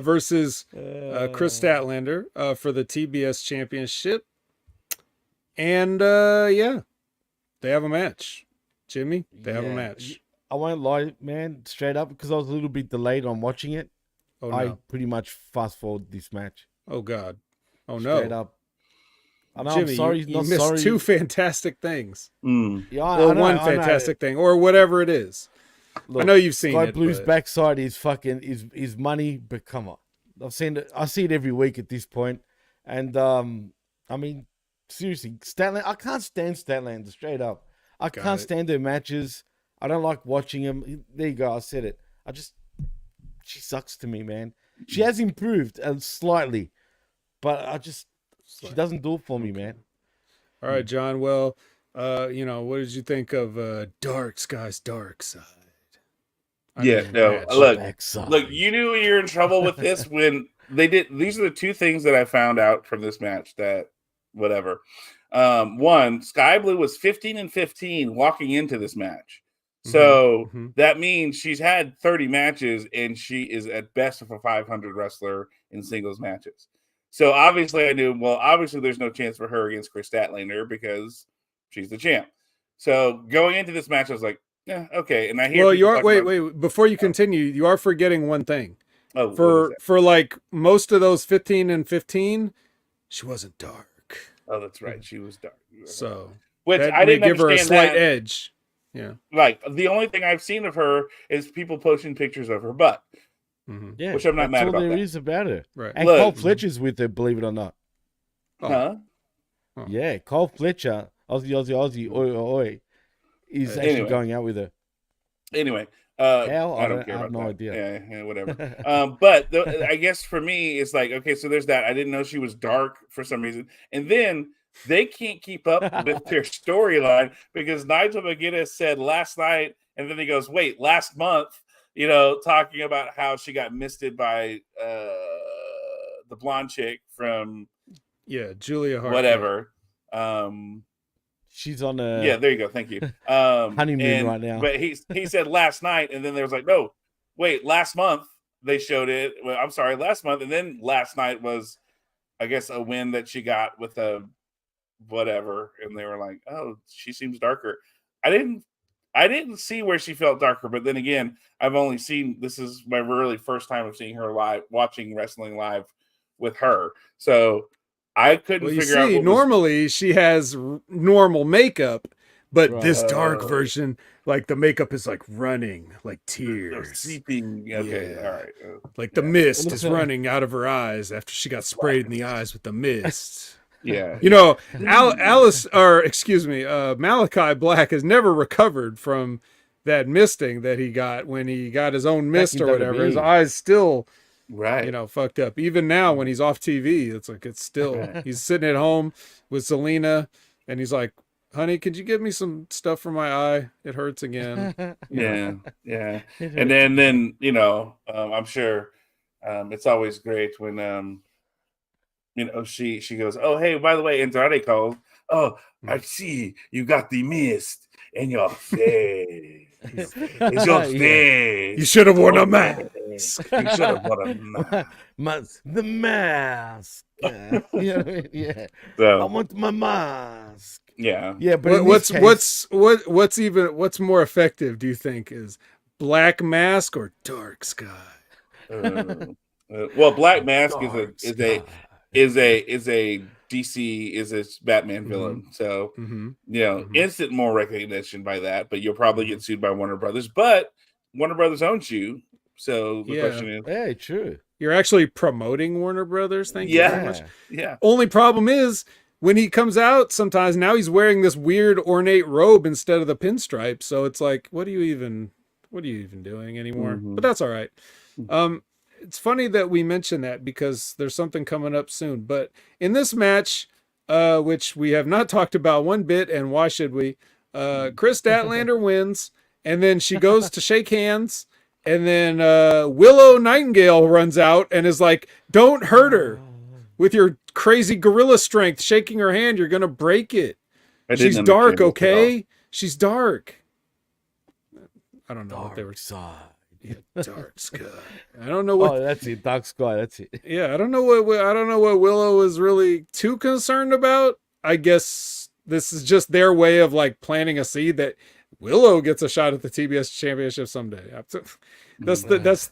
Versus Chris Statlander for the TBS Championship. And they have a match. Jimmy, they have a match. I won't lie, man, straight up, because I was a little bit delayed on watching it. Oh, no. I pretty much fast forward this match. Oh, God. Oh, no. Straight up. I know, Jimmy, I'm sorry. you missed two fantastic things. Yeah, or one fantastic thing, or whatever it is. Look, I know you've seen Sky Blue's backside is fucking is money, but come on. I've seen it. I see it every week at this point. And I mean, seriously, Statlander, I can't stand Statlander, straight up. I can't stand her matches. I don't like watching them. There you go, I said it. She sucks to me, man. She has improved slightly, but she doesn't do it for me, man. All right, John. Well, what did you think of Dark Sky's Dark Side? Look, you knew you were in trouble with this when they did. These are the two things that I found out from this match that whatever. One, Sky Blue was 15-15 walking into this match. So that means she's had 30 matches, and she is at best of a 500 wrestler in singles matches. So obviously I knew, obviously there's no chance for her against Chris Statlander because she's the champ. So going into this match, I was like, yeah, okay. And I hear wait, before you continue, you are forgetting one thing. For like most of those 15-15, she wasn't dark. Oh, that's right. She was dark. So which that I may didn't give her a understand slight that. edge. Yeah. Like the only thing I've seen of her is people posting pictures of her butt. Yeah, which I'm not mad that's all about there that. is about her. Right. And Look. Cole Fletcher's with her, believe it or not. Huh? Oh. Yeah, Cole Fletcher, Aussie, oi, oi, is actually going out with her. Anyway, how? I don't care I have about no that. idea. Yeah, whatever. But I guess for me, it's like, okay, so there's that. I didn't know she was dark for some reason, and then they can't keep up with their storyline because Nigel McGuinness said last night, and then he goes, "Wait, last month." Talking about how she got misted by the blonde chick from Julia Hart. whatever. She's on a there you go. Thank you. honeymoon right now. But he said last night, and then there was like, no, wait, last month they showed it. Well, I'm sorry, last month, and then last night was, I guess, a win that she got with a whatever, and they were like, oh, she seems darker. I didn't see where she felt darker, but then again, I've only seen, this is my really first time of seeing her live, watching wrestling live with her. So I couldn't figure out. Normally she has normal makeup, but this dark version, like the makeup is like running, like tears. Seeping. Okay, all right. Like the mist is running out of her eyes after she got sprayed in the eyes with the mist. Yeah. Malachi Black has never recovered from that misting that he got when he got his own mist or whatever. His eyes still, fucked up. Even now when he's off TV, it's still, he's sitting at home with Zelina and he's like, honey, could you give me some stuff for my eye? It hurts again. Yeah. And then I'm sure it's always great when she goes, oh, hey, by the way, Andrade called. Oh, I see you got the mist in your face. It's your face. You should have worn a mask. You should have worn a mask. The mask. You know what I mean? Yeah. So, I want my mask. Yeah. Yeah, but what's more effective, do you think, is Black Mask or Dark Sky? Well, Black Mask is a DC, is a Batman villain. So instant more recognition by that, but you'll probably get sued by Warner Brothers. But Warner Brothers owns you. So the question is, hey, true. You're actually promoting Warner Brothers. Thank you very much. Yeah. Only problem is when he comes out, sometimes now he's wearing this weird ornate robe instead of the pinstripe. So it's like, what are you even doing anymore? But that's all right. It's funny that we mention that because there's something coming up soon. But in this match, which we have not talked about one bit, and why should we? Chris Statlander wins, and then she goes to shake hands, and then Willow Nightingale runs out and is like, don't hurt her with your crazy gorilla strength, shaking her hand. You're going to break it. She's dark, okay? She's dark. I don't know what they were saying. Dark Sky. I don't know what. Oh, that's it. Dark Sky. That's it. Yeah, I don't know what Willow is really too concerned about. I guess this is just their way of like planting a seed that Willow gets a shot at the TBS championship someday. That's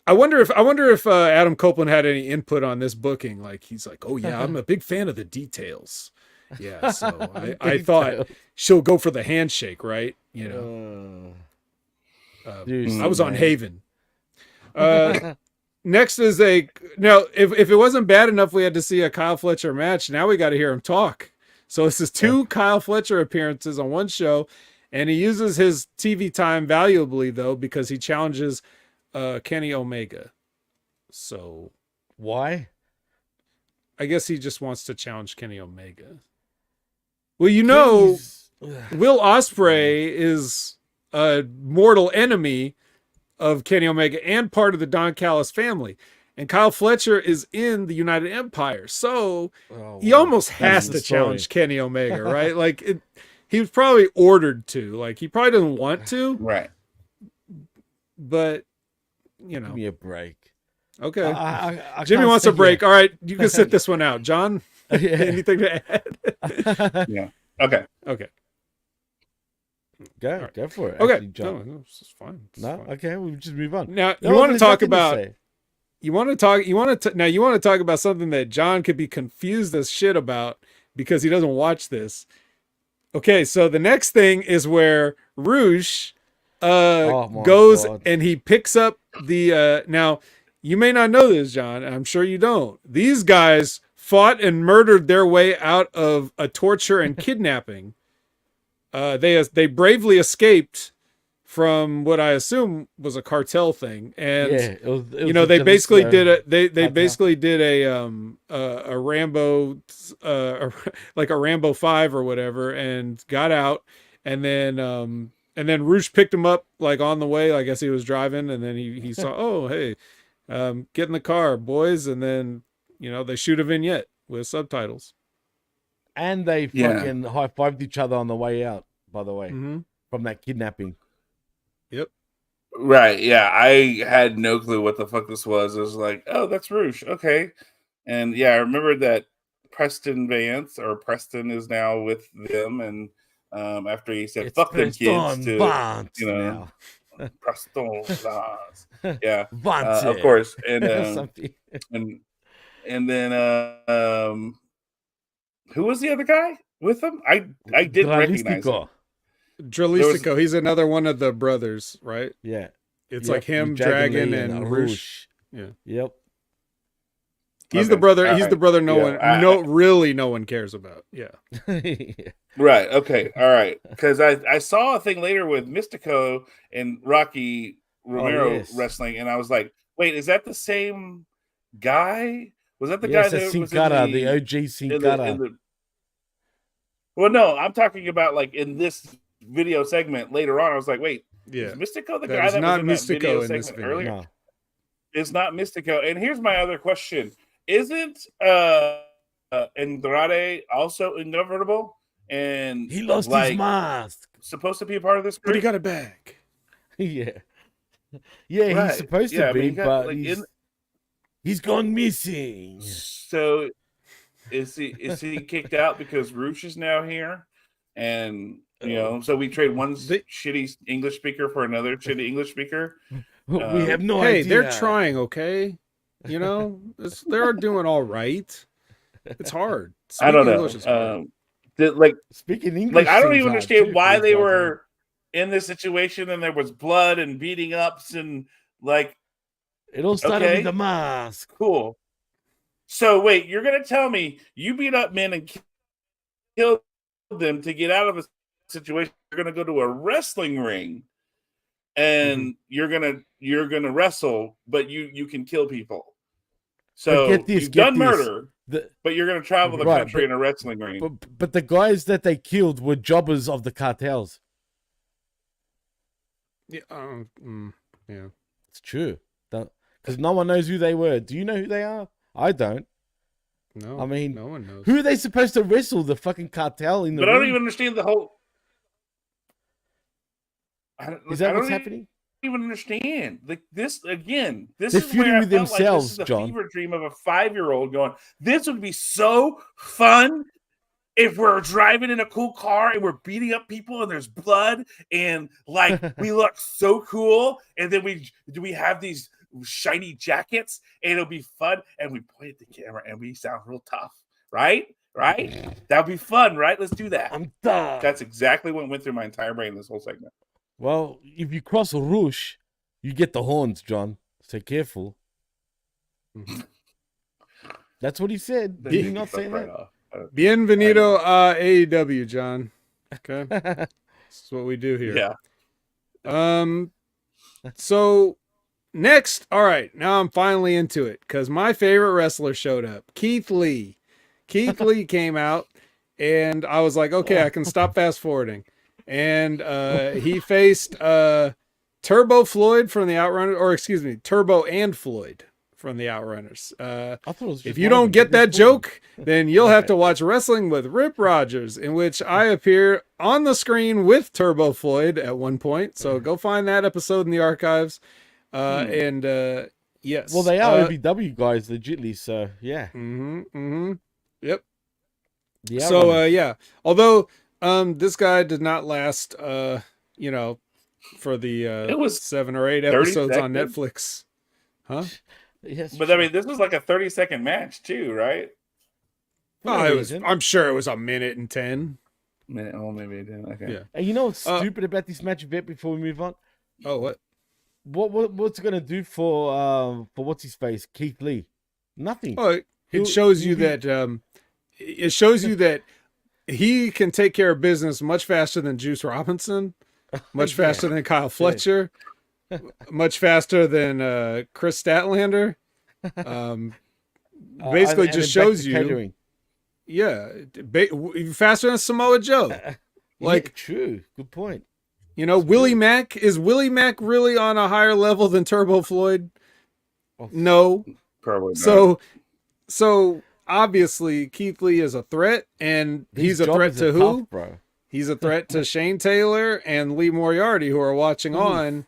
I wonder if Adam Copeland had any input on this booking. Like he's like, oh yeah, I'm a big fan of the details. Yeah, so I thought she'll go for the handshake, right? I was on Haven. Next is if it wasn't bad enough we had to see a Kyle Fletcher match, now we got to hear him talk. So this is two Kyle Fletcher appearances on one show, and he uses his TV time valuably though because he challenges Kenny Omega. So why? I guess he just wants to challenge Kenny Omega. Well, Will Ospreay is a mortal enemy of Kenny Omega and part of the Don Callis family. And Kyle Fletcher is in the United Empire. So he almost has to challenge Kenny Omega, right? Like he was probably ordered to. Like he probably doesn't want to. Right. But, Give me a break. Okay. I Jimmy wants a break. All right. You can sit this one out. John, anything to add? Yeah. Okay. Go for it. Okay. Actually, John. No, it's fine. Okay, we'll just move on. Now, you want to talk about you want to talk about something that John could be confused as shit about because he doesn't watch this. Okay, so the next thing is where Rouge goes God. and he picks up the now you may not know this, John. I'm sure you don't. These guys fought and murdered their way out of a torture and kidnapping. They bravely escaped from what I assume was a cartel thing, and it was they basically did a Rambo like a Rambo 5 or whatever, and got out, and then Rouge picked him up like on the way. I guess he was driving, and then he saw, oh hey, get in the car, boys, and then they shoot a vignette with subtitles, and they fucking high-fived each other on the way out. By the way, from that kidnapping. Yep. Right. Yeah. I had no clue what the fuck this was. I was like, oh, that's Rouge. Okay. And yeah, I remember that Preston is now with them. And after he said, fuck them kids to, Preston Vance. Yeah. Of course. And, and then, who was the other guy with him? I did recognize him. Dralisico, he's another one of the brothers, right? Yeah. It's like him, Dragon, and Rouge. Yeah. Yep. He's the brother. He's the brother no one cares about. Yeah. Right. Okay. All right. Because I saw a thing later with Mystico and Rocky Romero wrestling, and I was like, wait, is that the same guy? Was that the guy that was the OG Sin Cara? Well, no, I'm talking about like in this video segment later on. I was like, wait, is Mystico the guy that was in that video segment earlier? No. It's not Mystico. And here's my other question. Isn't Andrade also ingovernable? And he lost his mask. Supposed to be a part of this group? But he got it back. Yeah. Yeah, right. He's supposed to be, but he's gone missing. So is he kicked out because Rouge is now here? And so we trade one shitty English speaker for another shitty English speaker. We have no idea. Hey, they're trying, okay? They're doing all right. It's hard. I don't know. Speaking English, I don't even understand why they were in this situation and there was blood and beating ups and like. It all started with the mask. Cool. So wait, you're gonna tell me you beat up men and killed them to get out of a situation? You're gonna go to a wrestling ring and you're gonna wrestle, but you can kill people. So you've done murder, but you're gonna travel the country in a wrestling ring. But the guys that they killed were jobbers of the cartels. Yeah, yeah, it's true. Because no one knows who they were. Do you know who they are? I don't. No, I mean, no one knows. Who are they supposed to wrestle? The fucking cartel in the. But I don't even understand the whole. Is that what's happening? I don't even understand. Like this again. This They're is feuding where with themselves, like this is a John. fever dream of a 5-year-old going. This would be so fun if we're driving in a cool car and we're beating up people and there's blood and like we look so cool, and then we have these shiny jackets and it'll be fun, and we point at the camera and we sound real tough, right? That'd be fun, right? Let's do that. I'm done. That's exactly what went through my entire brain this whole segment. Well, if you cross a Rouge, you get the horns, John. So careful. That's what he said. Did he not say that? Bienvenido a AEW, John. Okay. That's what we do here. Yeah. So next, all right, now I'm finally into it because my favorite wrestler showed up. Keith Lee. Keith Lee came out, and I was like, okay, I can stop fast forwarding. And he faced Turbo Floyd from the Outrunners, or excuse me, Turbo and Floyd from the Outrunners. If you don't get that joke, then you'll have to watch Wrestling with Rip Rogers, in which I appear on the screen with Turbo Floyd at one point. So go find that episode in the archives. And yes. Well, they are OVW guys, legitly. So yeah. Yep. Yeah. So yeah. Although this guy did not last. For the it was 7 or 8 episodes on Netflix. Huh? Yes, But I mean, this was like a 30-second match too, right? Oh, it was. I'm sure it was a minute and 10. Minute, oh, maybe it did. Okay. Yeah. And you know what's stupid about this match, Vet? Before we move on, Oh, what? What's it gonna do for what's his face, Keith Lee? Nothing. Oh, it shows you that he can take care of business much faster than Juice Robinson, much faster than Kyle Fletcher, much faster than Chris Statlander. Basically, just shows you. Catering. Yeah, faster than Samoa Joe. Like, yeah, true. Good point. You know, Willie Mack, is Willie Mack really on a higher level than Turbo Floyd? No. Probably not. So obviously Keith Lee is a threat, and he's a threat to who? Tough, bro. He's a threat to Shane Taylor and Lee Moriarty, who are watching on.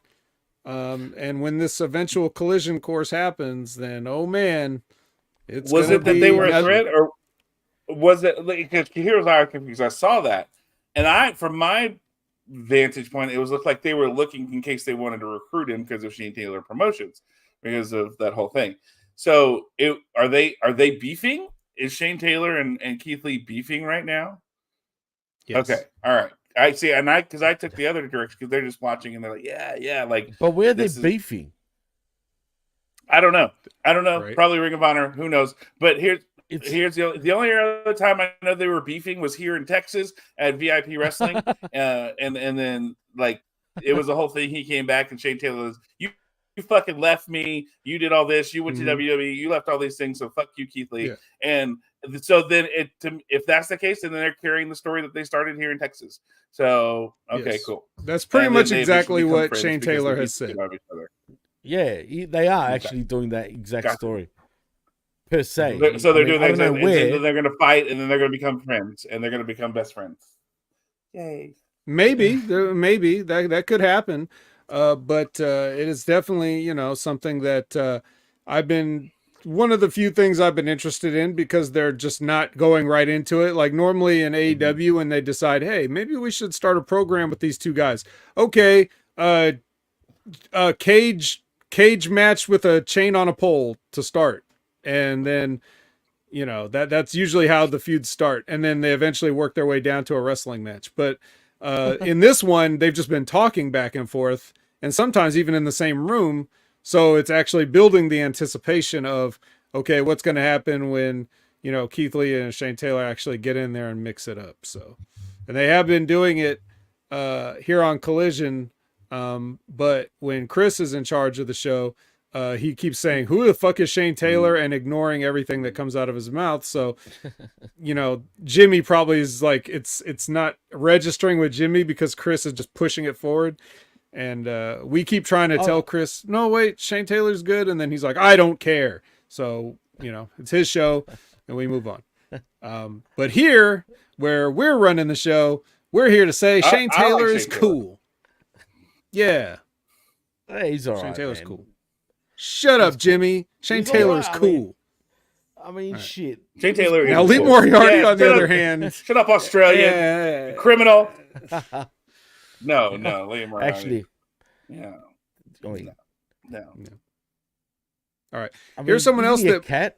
And when this eventual collision course happens, then oh man, was it that they were a threat, or was it? Because here's how I confused. I saw that, and from my vantage point, it looked like they were looking in case they wanted to recruit him because of Shane Taylor Promotions, because of that whole thing. So are they beefing? Is Shane Taylor and Keith Lee beefing right now? Yes. Okay, all right. I see, and because I took the other direction because they're just watching and they're like, yeah, like. But where are they beefing? I don't know. Right. Probably Ring of Honor. Who knows? But here's the only other time I know they were beefing was here in Texas at VIP Wrestling, and then like it was the whole thing. He came back and Shane Taylor was you fucking left me. You did all this. You went to WWE. You left all these things. So fuck you, Keith Lee. Yeah. And so then if that's the case, then they're carrying the story that they started here in Texas. So okay, yes. Cool. That's pretty much exactly what Shane Taylor has said. Yeah, they are actually doing that exact story. Per se. So they're doing that, and then they're going to fight, and then they're going to become friends, and they're going to become best friends. Yay! Maybe that could happen, but it is definitely something that I've been one of the few things I've been interested in, because they're just not going right into it. Like normally in AEW, when they decide, hey, maybe we should start a program with these two guys. Okay, cage match with a chain on a pole to start. And then, that's usually how the feuds start. And then they eventually work their way down to a wrestling match. But in this one, they've just been talking back and forth, and sometimes even in the same room. So it's actually building the anticipation of, okay, what's going to happen when, Keith Lee and Shane Taylor actually get in there and mix it up. So, and they have been doing it here on Collision. But when Chris is in charge of the show, he keeps saying, who the fuck is Shane Taylor, and ignoring everything that comes out of his mouth. So, Jimmy probably is like, it's not registering with Jimmy because Chris is just pushing it forward. And we keep trying to tell Chris, no, wait, Shane Taylor's good. And then he's like, I don't care. So, it's his show and we move on. But here, where we're running the show, we're here to say Shane Taylor is cool. Yeah. Hey, he's all right. Shane Taylor's man. cool. Shut up, Jimmy. Shane Taylor's cool. I mean, shit. Shane Taylor. Now, Lee Moriarty, on the other hand. Shut up, Australian. Criminal. No, Lee Moriarty. Actually. Yeah. No. All right. Here's someone else that. Cat?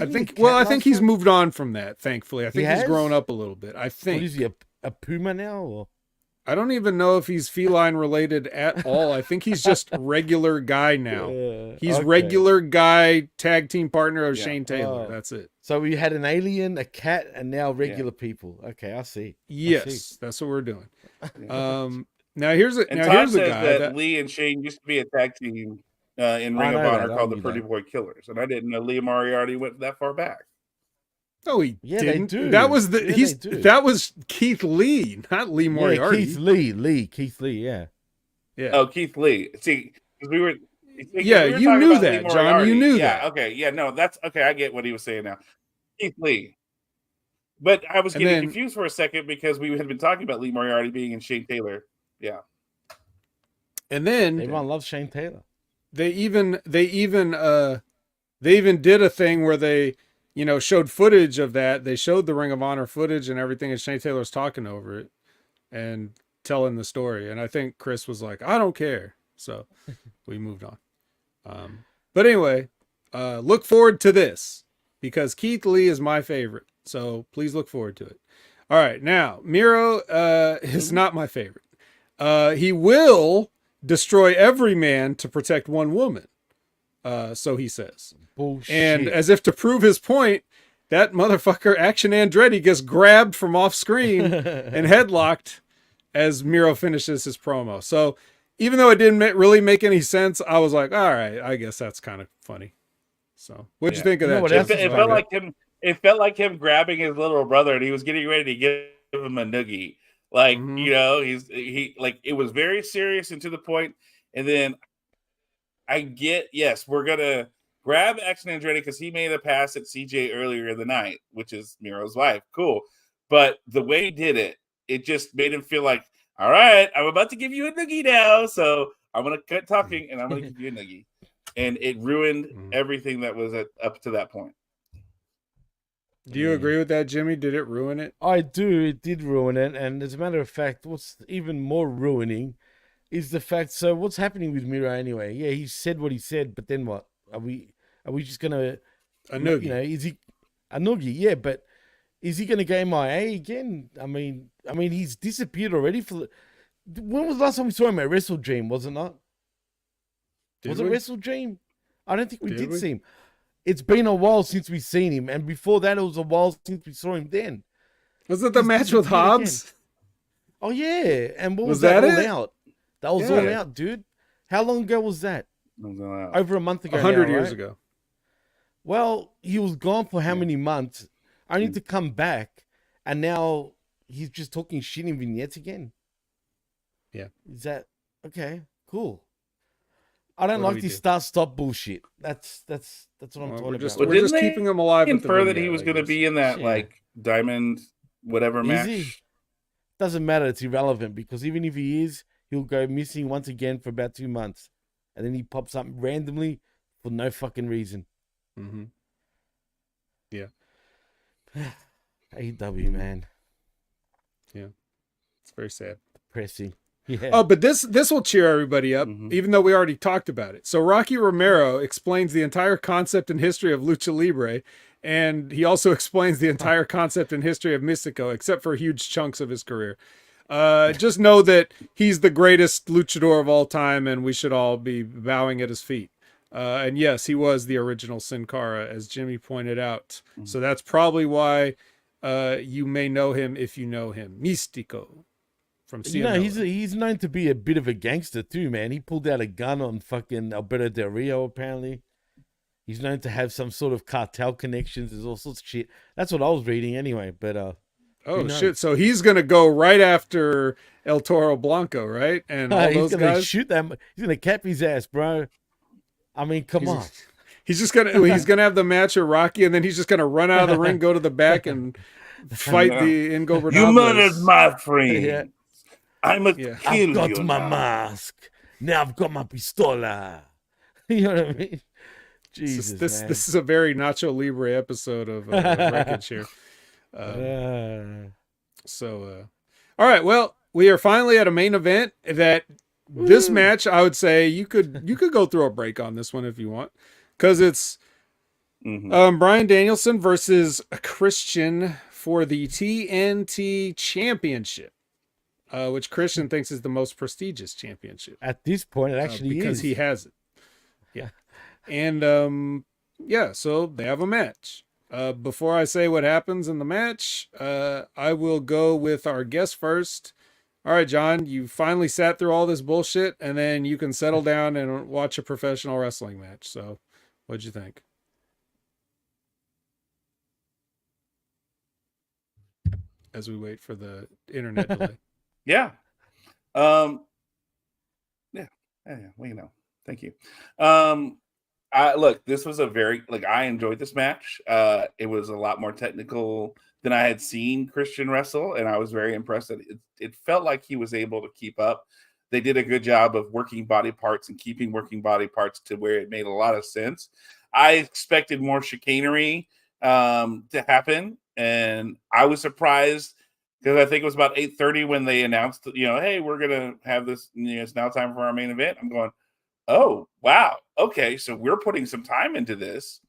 I think he's moved on from that, thankfully. I think he's grown up a little bit. I think. What is he, a puma now? Or? I don't even know if he's feline related at all. I think he's just regular guy now. He's regular guy, tag team partner of Shane Taylor. That's it. So we had an alien, a cat, and now regular people. Okay, I see. Yes, that's what we're doing. Now here's a guy that Lee and Shane used to be a tag team in Ring of Honor called the Pretty Boy Killers, and I didn't know Lee Moriarty went that far back. No, he didn't. They do. That was that was Keith Lee, not Lee Moriarty. Keith Lee, yeah. Oh, Keith Lee. See, because we were. You knew that, John. You knew that. Okay. Yeah. No, that's okay. I get what he was saying now. Keith Lee. But I was getting confused for a second because we had been talking about Lee Moriarty being in Shane Taylor. Yeah. And then everyone loves Shane Taylor. They even did a thing where they, showed footage of that. They showed the Ring of Honor footage and everything, and Shane Taylor's talking over it and telling the story. And I think Chris was like, I don't care. So we moved on. But anyway, look forward to this because Keith Lee is my favorite. So please look forward to it. All right. Now, Miro is not my favorite. He will destroy every man to protect one woman. So he says. Bullshit. And as if to prove his point, that motherfucker Action Andretti gets grabbed from off screen and headlocked as Miro finishes his promo. So even though it didn't really make any sense, I was like, all right, I guess that's kind of funny. So what'd you think of that? It felt like him. It felt like him grabbing his little brother, and he was getting ready to give him a noogie. Like it was very serious and to the point. And then I get, yes, we're gonna grab Action Andretti because he made a pass at CJ earlier in the night, which is Miro's wife. Cool, but the way he did it, it just made him feel like, all right, I'm about to give you a noogie now, so I'm gonna cut talking and I'm gonna give you a noogie, and it ruined everything that was up to that point. Do you agree with that, Jimmy? Did it ruin it? I do. It did ruin it. And as a matter of fact, what's even more ruining is the fact. So what's happening with Miro anyway? Yeah, he said what he said, but then what? Are we just gonna a noogie? You know, is he a noogie? Yeah, but is he gonna go MIA again? I mean, he's disappeared already. When was the last time we saw him at Wrestle Dream? Was it not? Was it Wrestle Dream? I don't think we did see him. It's been a while since we've seen him, and before that, it was a while since we saw him then. Was it the match with Hobbs? Again. Oh, yeah. And what was that all out? That was all out, dude. How long ago was that? Over a month ago 100 years ago. Well, he was gone for how many months? Only to come back, and now he's just talking shit in vignettes again. Yeah. Is that... Okay, cool. I don't like this start-stop bullshit. That's what I'm talking about. We're just keeping him alive. Infer that he was going to be in that like diamond whatever match. Doesn't matter. It's irrelevant because even if he is, he'll go missing once again for about 2 months, and then he pops up randomly for no fucking reason. Mm-hmm. Yeah. AEW, man. Yeah, it's very sad. Depressing. Yeah. Oh, but this will cheer everybody up, even though we already talked about it. So Rocky Romero explains the entire concept and history of Lucha Libre, and he also explains the entire concept and history of Mystico, except for huge chunks of his career. Just know that he's the greatest luchador of all time, and we should all be bowing at his feet. And yes, he was the original Sin Cara, as Jimmy pointed out. So that's probably why you may know him if you know him. Mystico. From he's known to be a bit of a gangster too, man. He pulled out a gun on fucking Alberto Del Rio, apparently. He's known to have some sort of cartel connections. There's all sorts of shit. That's what I was reading anyway, but oh shit, so he's gonna go right after El Toro Blanco, right? And all those he's gonna guys shoot them. He's gonna cap his ass, bro. I mean, come on. He's gonna have the match with Rocky, and then he's just gonna run out of the ring, go to the back, and fight the Ingobernables. You murdered my friend. Yeah. I'm a kill I've got you my now. mask. Now I've got my pistola. You know what I mean? Jesus, man. This is a very Nacho Libre episode of Wreckage here. All right. Well, we are finally at a main event that this match, I would say you could go through a break on this one if you want, because it's Bryan Danielson versus Christian for the TNT Championship. Which Christian thinks is the most prestigious championship. At this point, it actually because is. he has it. Yeah. And, so they have a match. Before I say what happens in the match, I will go with our guest first. All right, John, you finally sat through all this bullshit, and then you can settle down and watch a professional wrestling match. So what'd you think? As we wait for the internet delay. Yeah. Well, thank you. Look, this was I enjoyed this match. It was a lot more technical than I had seen Christian wrestle, and I was very impressed that it felt like he was able to keep up. They did a good job of working body parts and keeping working body parts to where it made a lot of sense. I expected more chicanery to happen, and I was surprised because I think it was about 8:30 when they announced, hey, we're gonna have this. It's now time for our main event. I'm going, Oh, wow. Okay, so we're putting some time into this.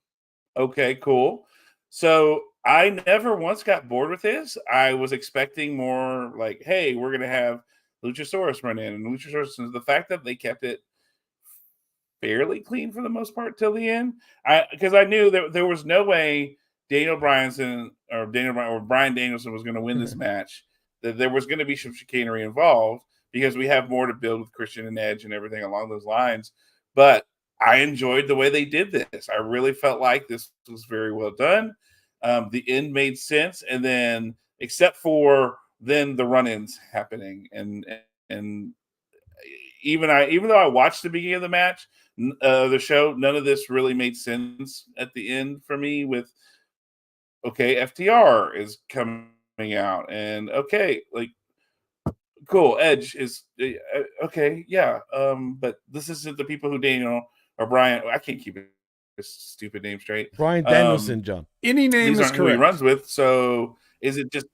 Okay, cool. So I never once got bored with this. I was expecting more like, hey, we're gonna have Luchasaurus run in, and Luchasaurus. The fact that they kept it fairly clean for the most part till the end, because I knew that there was no way Brian Danielson was going to win this match. That there was going to be some chicanery involved because we have more to build with Christian and Edge and everything along those lines. But I enjoyed the way they did this. I really felt like this was very well done. The end made sense, and then except for then the run-ins happening, and even though I watched the beginning of the match, the show, none of this really made sense at the end for me. With okay, FTR is coming out, and okay, like cool, Edge is okay, yeah. But this isn't the people who Daniel or Brian. I can't keep this stupid name straight. Brian Danielson, John. Any name these is aren't correct. Who he runs with. So is it just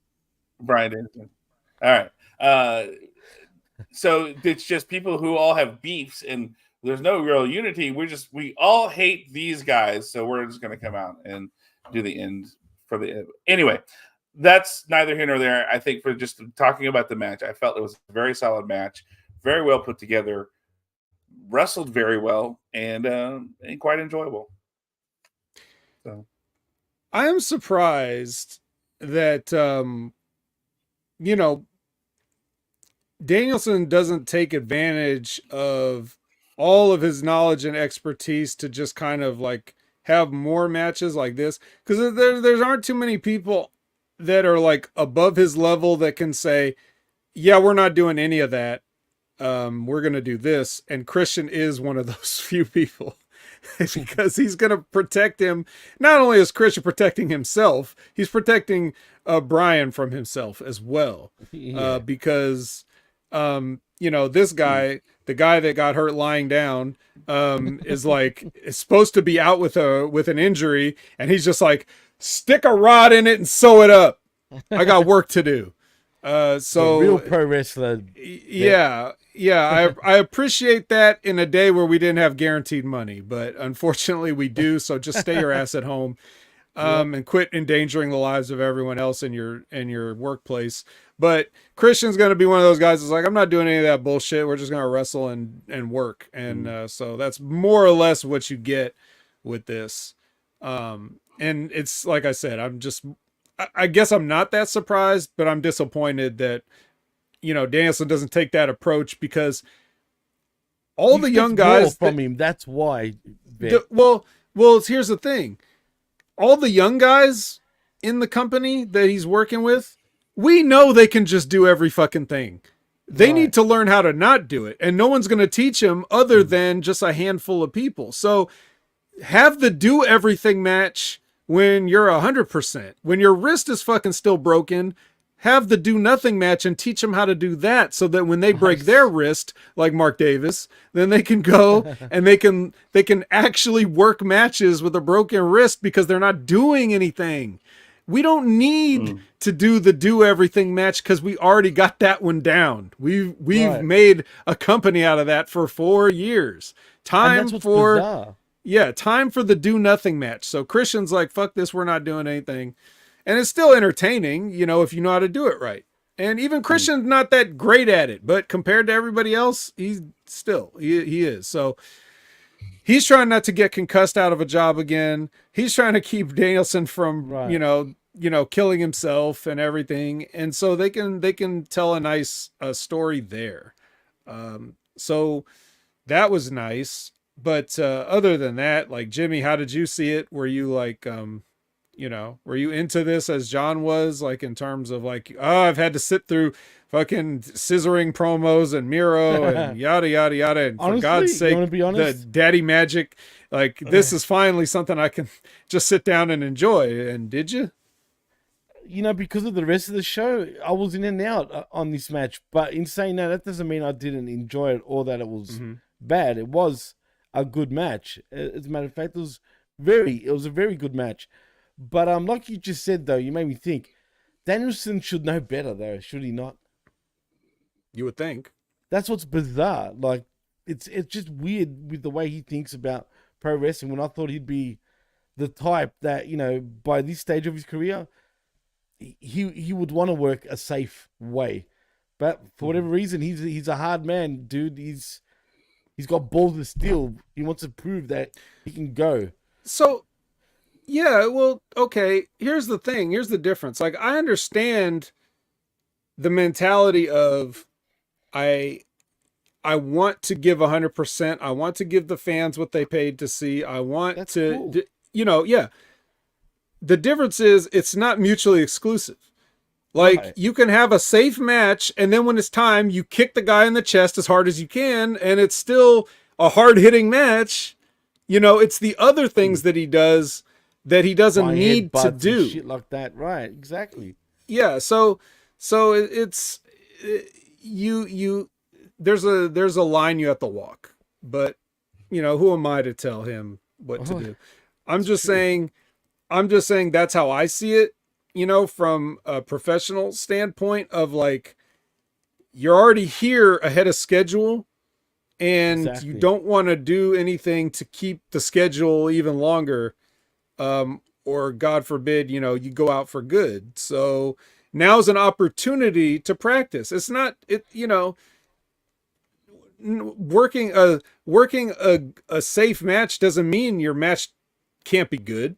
Brian Danielson? All right. So it's just people who all have beefs and there's no real unity. We all hate these guys, so we're just going to come out and do the end for the end. Anyway, that's neither here nor there. I think for just talking about the match, I felt it was a very solid match, very well put together, wrestled very well, and quite enjoyable. So I am surprised that Danielson doesn't take advantage of all of his knowledge and expertise to just kind of like have more matches like this, because there aren't too many people that are like above his level that can say, yeah, we're not doing any of that. We're going to do this. And Christian is one of those few people because he's going to protect him. Not only is Christian protecting himself, he's protecting Brian from himself as well. Yeah. Because this guy, the guy that got hurt lying down, is supposed to be out with an injury, and he's just like, stick a rod in it and sew it up. I got work to do. So the real pro wrestler. Yeah. I appreciate that in a day where we didn't have guaranteed money, but unfortunately we do. So just stay your ass at home, and quit endangering the lives of everyone else in your workplace. But Christian's going to be one of those guys that's like, I'm not doing any of that bullshit. We're just going to wrestle and work. And so that's more or less what you get with this. And it's like I said, I guess I'm not that surprised, but I'm disappointed that, Danielson doesn't take that approach, because all the young guys from him. That's why. Well, here's the thing. All the young guys in the company that he's working with, we know they can just do every fucking thing. They need to learn how to not do it. And no one's going to teach them other than just a handful of people. So have the do everything match when you're 100%. When your wrist is fucking still broken, have the do nothing match and teach them how to do that, so that when they break their wrist, like Mark Davis, then they can go and they can actually work matches with a broken wrist because they're not doing anything. We don't need to do the do everything match because we already got that one down. We've made a company out of that for 4 years. Time for the do nothing match. So Christian's like, fuck this, we're not doing anything. And it's still entertaining, if you know how to do it right. And even Christian's not that great at it, but compared to everybody else, he is. So he's trying not to get concussed out of a job again. He's trying to keep Danielson from, killing himself and everything. And so they can tell a nice story there. So that was nice. But other than that, like, Jimmy, how did you see it? Were you like, were you into this as John was, like, in terms of like, I've had to sit through fucking scissoring promos and Miro and yada, yada, yada. And honestly, for God's sake, the Daddy Magic, like, this is finally something I can just sit down and enjoy. And did you? Because of the rest of the show, I was in and out on this match. But in saying that doesn't mean I didn't enjoy it or that it was bad. It was a good match. As a matter of fact, it was a very good match. But like you just said, though, you made me think, Danielson should know better, though, should he not? You would think. That's what's bizarre. Like, it's just weird with the way he thinks about pro wrestling, when I thought he'd be the type that, by this stage of his career, he would want to work a safe way. But for whatever reason, he's a hard man, dude. He's got balls of steel. He wants to prove that he can go. So, yeah, well, okay. Here's the thing. Here's the difference. Like, I understand the mentality of I want to give 100%. I want to give the fans what they paid to see. I want That's to, cool. yeah. The difference is it's not mutually exclusive. Like, Right. you can have a safe match, and then when it's time, you kick the guy in the chest as hard as you can, and it's still a hard-hitting match. It's the other things that he does that he doesn't Flying need to headbutts and do. shit like that. Right, exactly. Yeah, so it's there's a line you have to walk, but who am I to tell him what to do? I'm just saying that's how I see it, from a professional standpoint of, like, you're already here ahead of schedule, and Exactly. you don't want to do anything to keep the schedule even longer, or God forbid, you go out for good. So now's an opportunity to practice. It's not, working a safe match doesn't mean your match can't be good.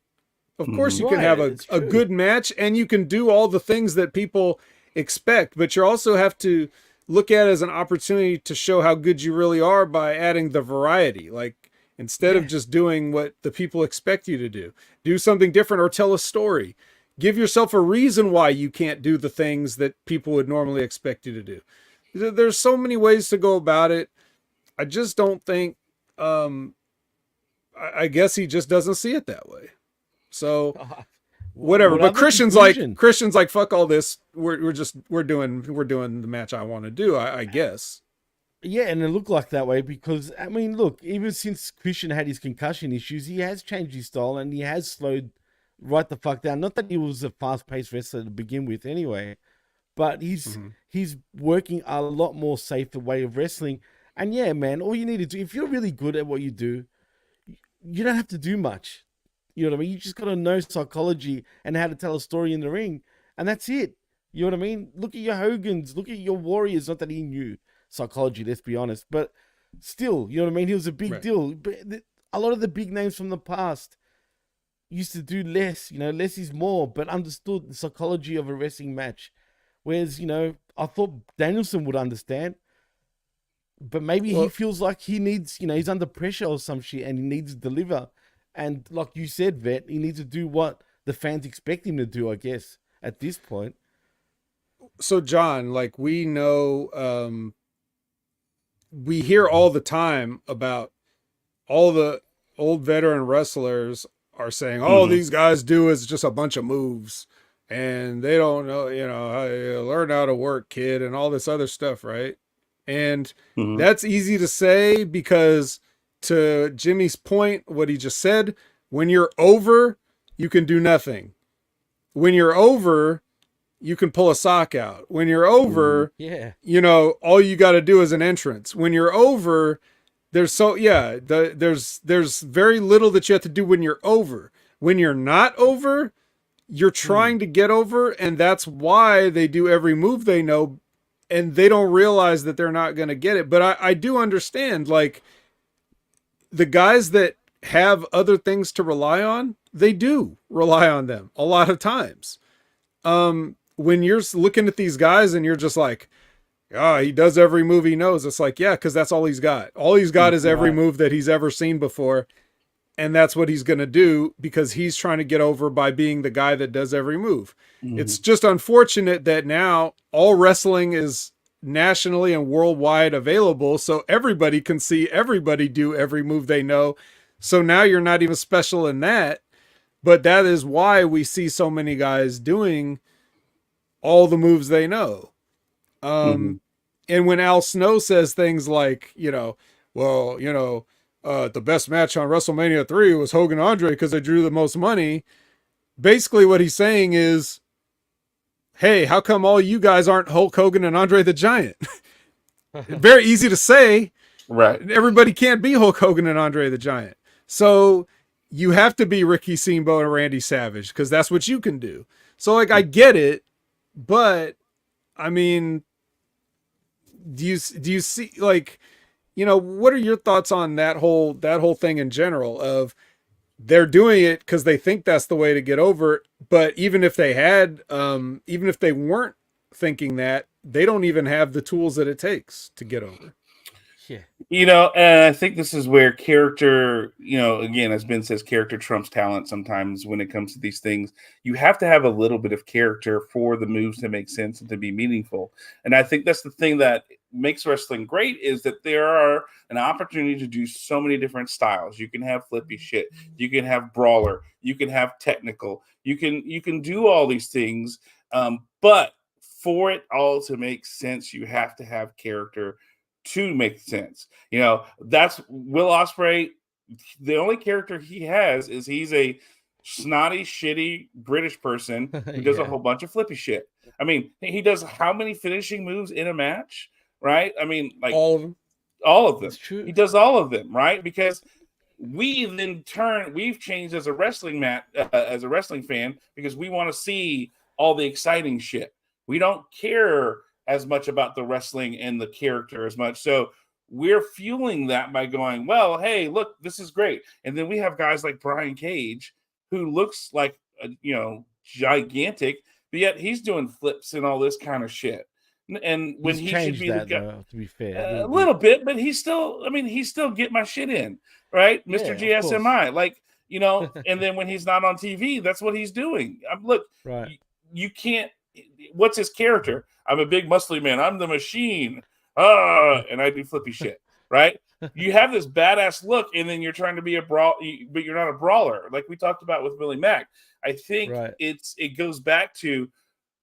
Of course you can have a good match, and you can do all the things that people expect, but you also have to look at it as an opportunity to show how good you really are by adding the variety. Like, instead of just doing what the people expect you to do something different, or tell a story. Give yourself a reason why you can't do the things that people would normally expect you to do. There's so many ways to go about it. I just don't think, I guess he just doesn't see it that way. So whatever. But Christian's like, fuck all this. We're doing the match I want to do, I guess. Yeah, and it looked like that way because, I mean, look, even since Christian had his concussion issues, he has changed his style and he has slowed right the fuck down. Not that he was a fast-paced wrestler to begin with anyway, but he's working a lot more safer way of wrestling. And yeah, man, all you need to do, if you're really good at what you do, you don't have to do much. You know what I mean? You just got to know psychology and how to tell a story in the ring. And that's it. You know what I mean? Look at your Hogans. Look at your Warriors. Not that he knew psychology, let's be honest. But still, you know what I mean? He was a big deal. But a lot of the big names from the past used to do less. Less is more, but understood the psychology of a wrestling match. Whereas, I thought Danielson would understand. But maybe he feels like he needs, he's under pressure or some shit and he needs to deliver. And like you said, Vet, he needs to do what the fans expect him to do, I guess, at this point. So, John, like, we know, we hear all the time about all the old veteran wrestlers are saying, these guys do is just a bunch of moves and they don't know, learn how to work, kid, and all this other stuff, right? And that's easy to say because, to Jimmy's point, what he just said, when you're over, you can do nothing. When you're over, you can pull a sock out. When you're over, all you got to do is an entrance. When you're over, there's very little that you have to do when you're over. When you're not over, you're trying to get over, and that's why they do every move they know, and they don't realize that they're not going to get it. But I do understand, like, the guys that have other things to rely on, they do rely on them a lot of times. When you're looking at these guys and you're just like, he does every move he knows. It's like, yeah, because that's all he's got. All he's got is every move that he's ever seen before. And that's what he's going to do because he's trying to get over by being the guy that does every move. It's just unfortunate that now all wrestling is nationally and worldwide available, so everybody can see everybody do every move they know. So now you're not even special in that, but that is why we see so many guys doing all the moves they know. And when Al Snow says things like, the best match on WrestleMania 3 was Hogan Andre because they drew the most money, basically what he's saying is, hey, how come all you guys aren't Hulk Hogan and Andre the Giant? Very easy to say, Right. Everybody can't be Hulk Hogan and Andre the Giant. So you have to be Ricky Steamboat and Randy Savage because that's what you can do. So like I get it, but I mean, do you see like, you know, what are your thoughts on that whole thing in general of they're doing it because they think that's the way to get over it, but even if they had, even if they weren't thinking that, they don't even have the tools that it takes to get over. Yeah. You know, and I think this is where character, you know, again, as Ben says, character trumps talent sometimes when it comes to these things. You have to have a little bit of character for the moves to make sense and to be meaningful. And I think that's the thing that makes wrestling great is that there are an opportunity to do so many different styles. You can have flippy shit, you can have brawler, you can have technical, you can do all these things. But for it all to make sense, you have to have character to make sense. You know, that's Will Ospreay. The only character he has is he's a snotty, shitty British person who does a whole bunch of flippy shit. I mean, he does how many finishing moves in a match, right? I mean, like all of them. All of them. That's true. He does all of them, right? Because we've changed as a wrestling as a wrestling fan because we want to see all the exciting shit. We don't care as much about the wrestling and the character as much. So we're fueling that by going, well, hey, look, this is great. And then we have guys like Brian Cage, who looks like, gigantic, but yet he's doing flips and all this kind of shit. And when he's he should be that, the guy, though, to be fair, a little bit, but he's still get my shit in, right? Mr. GSMI, like, you know, and then when he's not on TV, that's what he's doing. Look, right. You can't, what's his character? I'm a big muscly man. I'm the machine. And I do flippy shit, right? You have this badass look, and then you're trying to be a brawl, but you're not a brawler, like we talked about with Willie Mack. I think it goes back to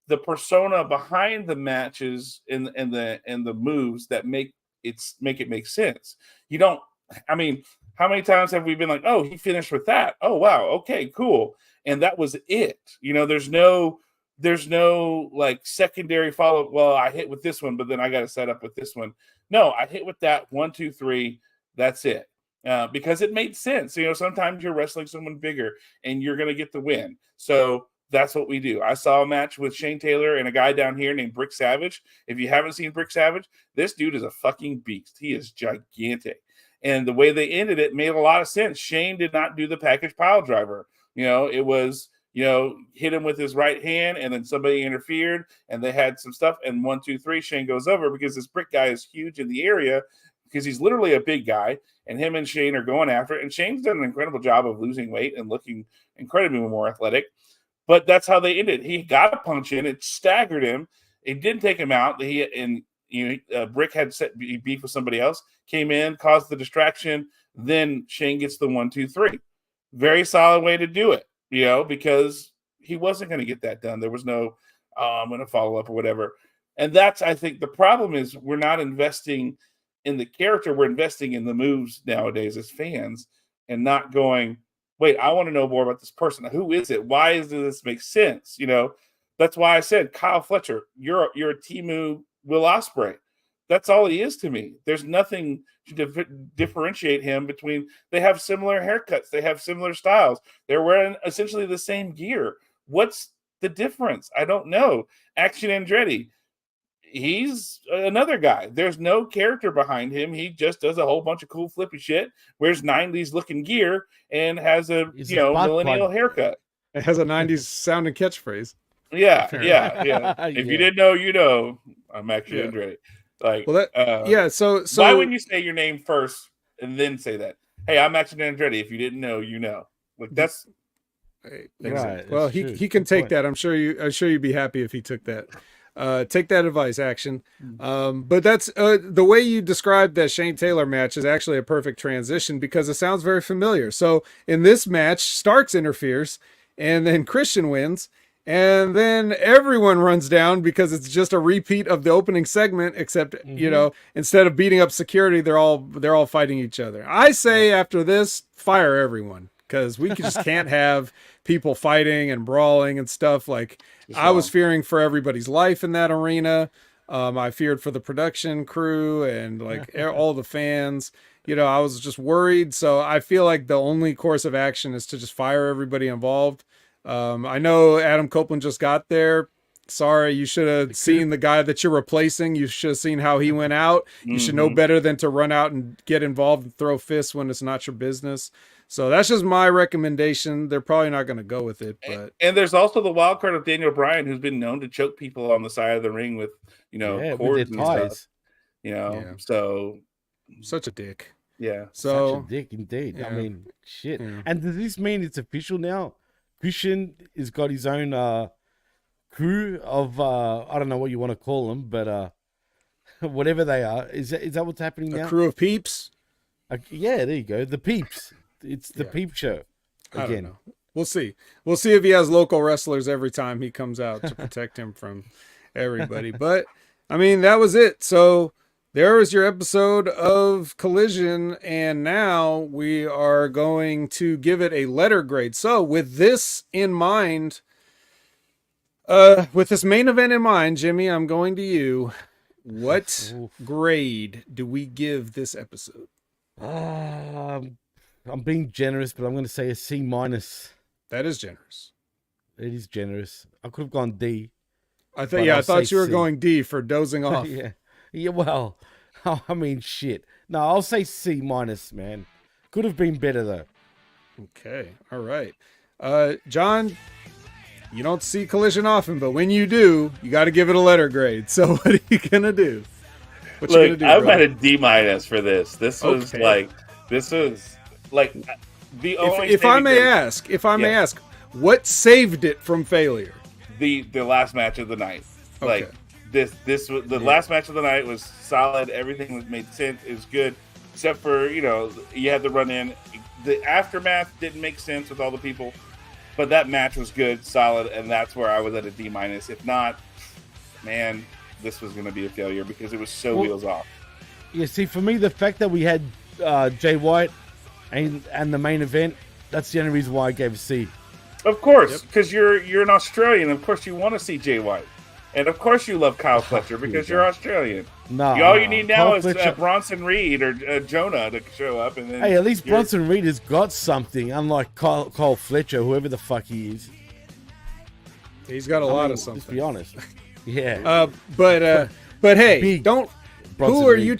the persona behind the matches and the moves that make it make sense. You don't. I mean, how many times have we been like, oh, he finished with that? Oh, wow, okay, cool, and that was it. You know, there's no like secondary follow. Well, I hit with this one, but then I got to set up with this one. No, I hit with that 1, 2, 3. That's it. Because it made sense. You know, sometimes you're wrestling someone bigger and you're going to get the win. So that's what we do. I saw a match with Shane Taylor and a guy down here named Brick Savage. If you haven't seen Brick Savage, this dude is a fucking beast. He is gigantic. And the way they ended it made a lot of sense. Shane did not do the package pile driver. You know, it was, you know, hit him with his right hand, and then somebody interfered, and they had some stuff. And 1, 2, 3, Shane goes over because this Brick guy is huge in the area because he's literally a big guy, and him and Shane are going after it. And Shane's done an incredible job of losing weight and looking incredibly more athletic. But that's how they ended. He got a punch in, it staggered him. It didn't take him out. Brick had beef with somebody else, came in, caused the distraction. Then Shane gets the 1, 2, 3. Very solid way to do it. You know, because he wasn't going to get that done. There was no, I'm going to follow up or whatever. And that's, I think, the problem is we're not investing in the character. We're investing in the moves nowadays as fans and not going, wait, I want to know more about this person. Who is it? Why does this make sense? You know, that's why I said, Kyle Fletcher, you're a Timu Will Ospreay. That's all he is to me. There's nothing to differentiate him between. They have similar haircuts. They have similar styles. They're wearing essentially the same gear. What's the difference? I don't know. Action Andretti, he's another guy. There's no character behind him. He just does a whole bunch of cool flippy shit, wears 90s looking gear, and has a millennial haircut. It has a 90s sounding catchphrase. Yeah. If you didn't know, you know. I'm Action Andretti. Like, well, so why wouldn't you say your name first and then say that? Hey, I'm Action Andretti. If you didn't know, you know. Like that's right. Well, he can take that. I'm sure you'd be happy if he took that. Take that advice, Action. But that's the way you described that Shane Taylor match is actually a perfect transition because it sounds very familiar. So in this match, Starks interferes, and then Christian wins. And then everyone runs down because it's just a repeat of the opening segment, except, you know, instead of beating up security, they're all fighting each other. I say after this, fire everyone because we just can't have people fighting and brawling and stuff. Like I was fearing for everybody's life in that arena. I feared for the production crew and like all the fans. I was just worried. So I feel like the only course of action is to just fire everybody involved. I know Adam Copeland just got there. Sorry, you should have seen the guy that you're replacing. You should have seen how he went out. You should know better than to run out and get involved and throw fists when it's not your business. So that's just my recommendation. They're probably not going to go with it. But and there's also the wild card of Daniel Bryan, who's been known to choke people on the side of the ring with, cords and stuff. So such a dick. Yeah. So such a dick indeed. Yeah. I mean, shit. Yeah. And does this mean it's official now? Christian has got his own crew of I don't know what you want to call them, but whatever they are. Is that what's happening now? A crew of peeps? Yeah, there you go. The peeps. It's the peep show again. I don't know. We'll see. We'll see if he has local wrestlers every time he comes out to protect him from everybody. But I mean, that was it. So there was your episode of Collision, and now we are going to give it a letter grade. So with this in mind, with this main event in mind, Jimmy, I'm going to you. What grade do we give this episode? I'm being generous, but I'm going to say a C-. That is generous. It is generous. I could have gone D. I thought you were going D for dozing off. Yeah. Well, I mean, shit. No, I'll say C-, man. Could have been better though. Okay. All right. John, you don't see Collision often, but when you do, you got to give it a letter grade. So what are you gonna do? I'm at a D- for this. This was the only. If I may ask, what saved it from failure? The last match of the night. Okay. This was the last match of the night was solid. Everything was made sense. It was good, except for you had to run in. The aftermath didn't make sense with all the people, but that match was good, solid, and that's where I was at a D-. If not, man, this was going to be a failure because it was so wheels off. Yeah, see, for me, the fact that we had Jay White and the main event, that's the only reason why I gave a C. Of course, because you're an Australian. Of course, you want to see Jay White. And of course you love Kyle Fletcher because you're Australian. All you need now is Bronson Reed or Jonah to show up. And then hey, at least Bronson Reed has got something, unlike Kyle Fletcher, whoever the fuck he is. He's got a lot of something. Let's be honest. Yeah. But hey, Big don't. Bronson Who are Reed, you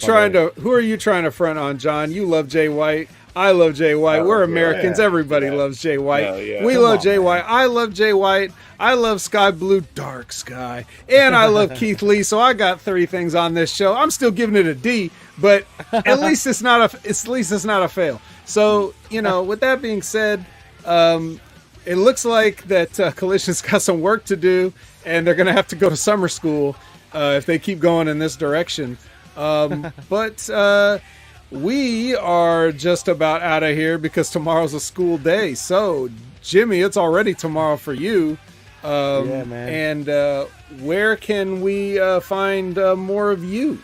trying to front on, John? You love Jay White. I love Jay White. We're Americans. Yeah. Everybody loves Jay White. Yeah. We love Jay White. I love Jay White. I love Sky Blue, Dark Sky. And I love Keith Lee. So I got 3 things on this show. I'm still giving it a D, but at least it's not a fail. So, with that being said, it looks like that Collision's got some work to do, and they're going to have to go to summer school if they keep going in this direction. But we are just about out of here because tomorrow's a school day. So, Jimmy, it's already tomorrow for you. Yeah, man. And where can we find more of you?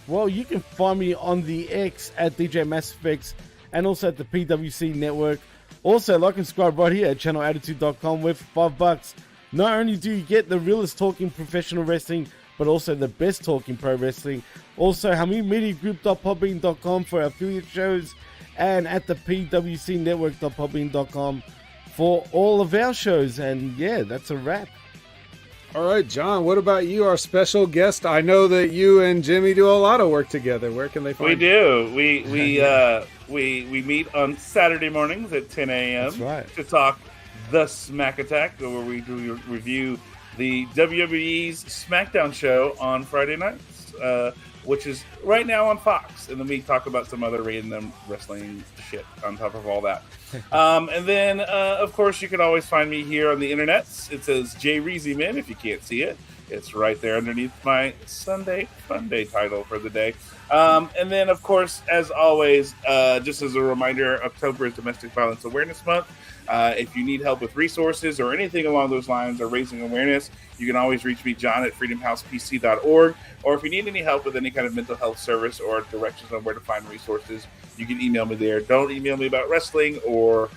Well, you can find me on the X at DJ MassFX and also at the PWC Network. Also, like and subscribe right here at channelattitude.com where for $5, not only do you get the realest talking professional wrestling, but also the best talking pro wrestling. Also, HamiMediaGroup.podbean.com for our affiliate shows, and at the PWCNetwork.podbean.com for all of our shows. And yeah, that's a wrap. All right, John, what about you, our special guest? I know that you and Jimmy do a lot of work together. Where can they find you? We meet on Saturday mornings at 10 a.m. That's right. To talk the Smack Attack, where we do review the WWE's SmackDown show on Friday nights, which is right now on Fox. And then we talk about some other random wrestling shit on top of all that. And then, of course, you can always find me here on the internets. It says Jay Reezy Man if you can't see it. It's right there underneath my Sunday Funday title for the day. And then, of course, as always, just as a reminder, October is Domestic Violence Awareness Month. If you need help with resources or anything along those lines or raising awareness, you can always reach me, John, at freedomhousepc.org. Or if you need any help with any kind of mental health service or directions on where to find resources, you can email me there. Don't email me about wrestling or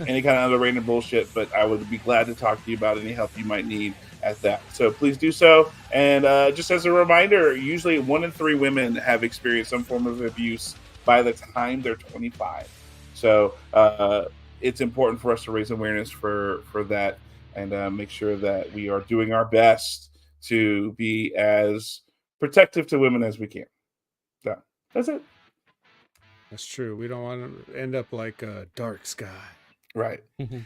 any kind of other random bullshit, but I would be glad to talk to you about any help you might need at that. So please do so. And just as a reminder, usually 1 in 3 women have experienced some form of abuse by the time they're 25. So it's important for us to raise awareness for that and make sure that we are doing our best to be as protective to women as we can. So that's it. That's true. We don't want to end up like a Dark Sky. Right.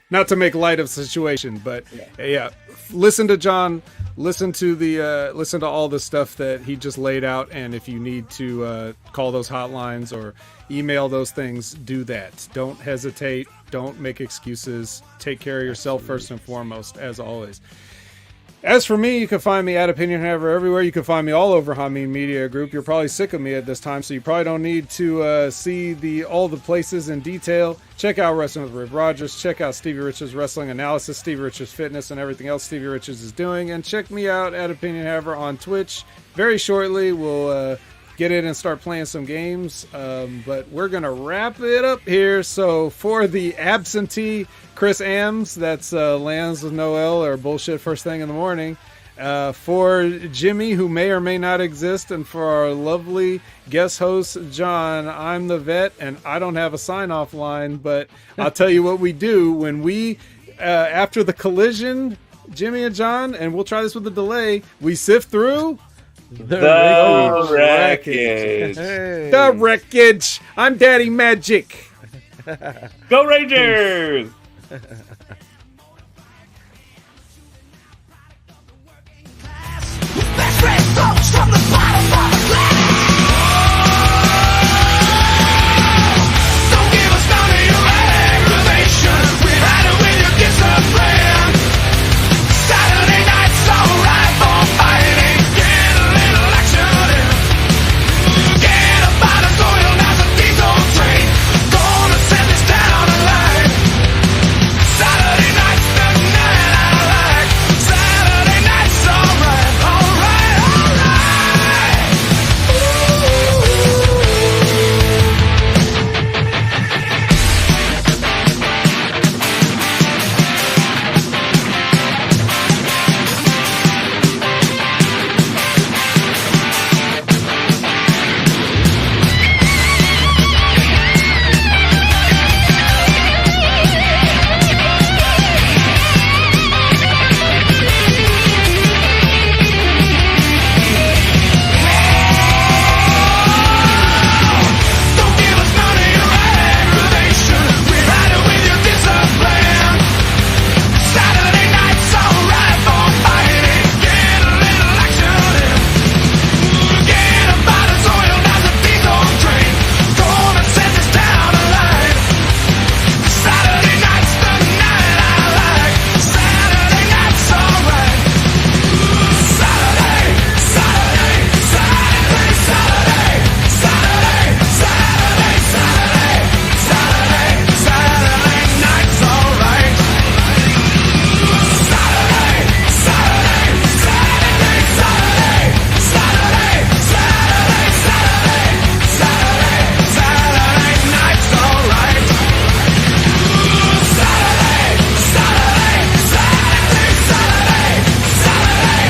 Not to make light of the situation, but yeah. Listen to John. Listen to all the stuff that he just laid out. And if you need to call those hotlines or email those things, do that. Don't hesitate. Don't make excuses. Take care of yourself first and foremost, as always. As for me, you can find me at Opinion Hammer everywhere. You can find me all over Jaime Media Group. You're probably sick of me at this time, so you probably don't need to see all the places in detail. Check out Wrestling with Rip Rogers. Check out Stevie Richards Wrestling Analysis, Stevie Richards Fitness, and everything else Stevie Richards is doing. And check me out at Opinion Hammer on Twitch. Very shortly, we'll get in and start playing some games. But we're going to wrap it up here. So for the absentee Chris Ames, that's lands with Noel or bullshit first thing in the morning. For Jimmy, who may or may not exist, and for our lovely guest host, John, I'm the vet, and I don't have a sign-off line, but I'll tell you what we do when we, after the collision, Jimmy and John, and we'll try this with a delay, we sift through the wreckage. Hey. The wreckage. I'm Daddy Magic. Go Rangers! Best friend folks from the bottom of the glass. Don't give us none of your aggravation. We had it when you get some plan. Saturday night's alright for fighting. Get a little action in. Get a bottle oil, now's a diesel train. Gonna send this down the line. Saturday night's the night I like. Saturday night's alright, alright, alright. Don't give us none of your aggravation. We had it with your discipline. Saturday night's alright for fighting. Get a little action in. Get a bottle oil, now's a diesel train. Gonna send this down the line. Saturday night's the night I like. Saturday night's alright. Saturday, Saturday, Saturday, Saturday, Saturday, Saturday, Saturday, Saturday, Saturday night's alright. Saturday, Saturday, Saturday, Saturday, Saturday, Saturday, Saturday, Saturday, Saturday night's alright. Saturday, Saturday, Saturday, Saturday, Saturday, Saturday,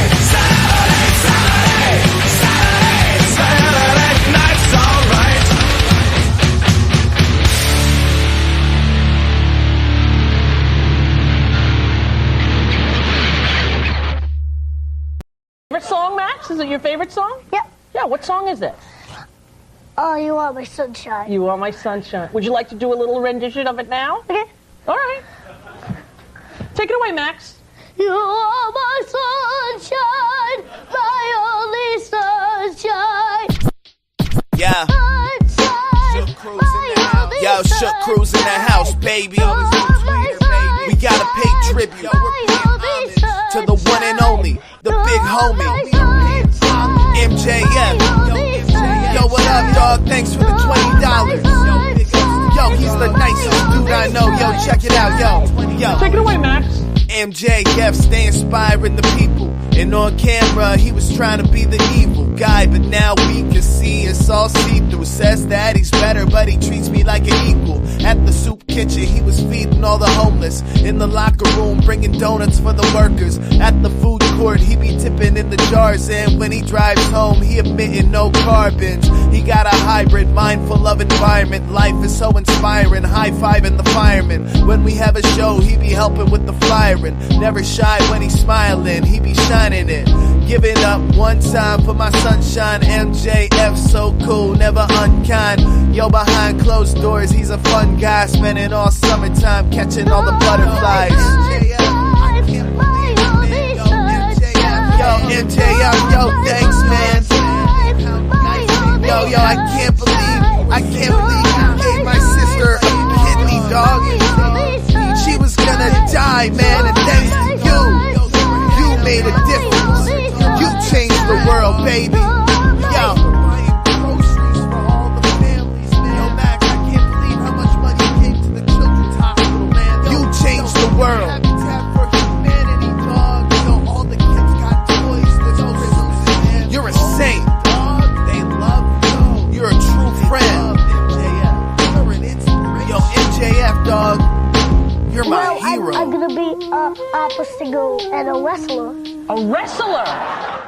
Saturday, Saturday, Saturday night's alright. Favorite song, Max? Is it your favorite song? Yep. Yeah, what song is it? Oh, you are my sunshine. You Are My Sunshine. Would you like to do a little rendition of it now? Okay. All right. Take it away, Max. You are my sunshine, my only sunshine. Yeah. Sunshine, Shook Cruz in the my house. only Yo, Shook Cruz in the house, baby. You are my sunshine, We gotta pay tribute my only to the one and only, the big homie, MJF. Yo, what up, dog? Thanks for the $20. Yo, he's the nicest dude I know. Yo, check it out, yo. Take it away, Max. MJF, stay inspiring the people. And on camera, he was trying to be the evil guy, but now we can see it's all see-through. Says that he's better, but he treats me like an equal. At the soup kitchen, he was feeding all the homeless. In the locker room, bringing donuts for the workers. At the food court, he be tipping in the jars. And when he drives home, he emitting no carbons. He got a hybrid, mindful of environment. Life is so inspiring, high-fiving the firemen. When we have a show, he be helping with the flyering. Never shy when he's smiling, he be shining it. Give it up one time for my sunshine. MJF, so cool, never unkind. Yo, behind closed doors, he's a fun guy. Spending all summertime catching all the butterflies. Yo, MJF, yo, thanks, man. Yo, I can't believe you gave my sister a kidney, dog. She was gonna die, man, and thanks to you, you made a difference. You changed the world, baby. Yo. You changed the world. You're a saint. You're a true friend. Yo, MJF, dog. You're my hero. I'm gonna be a singer and a wrestler. A wrestler?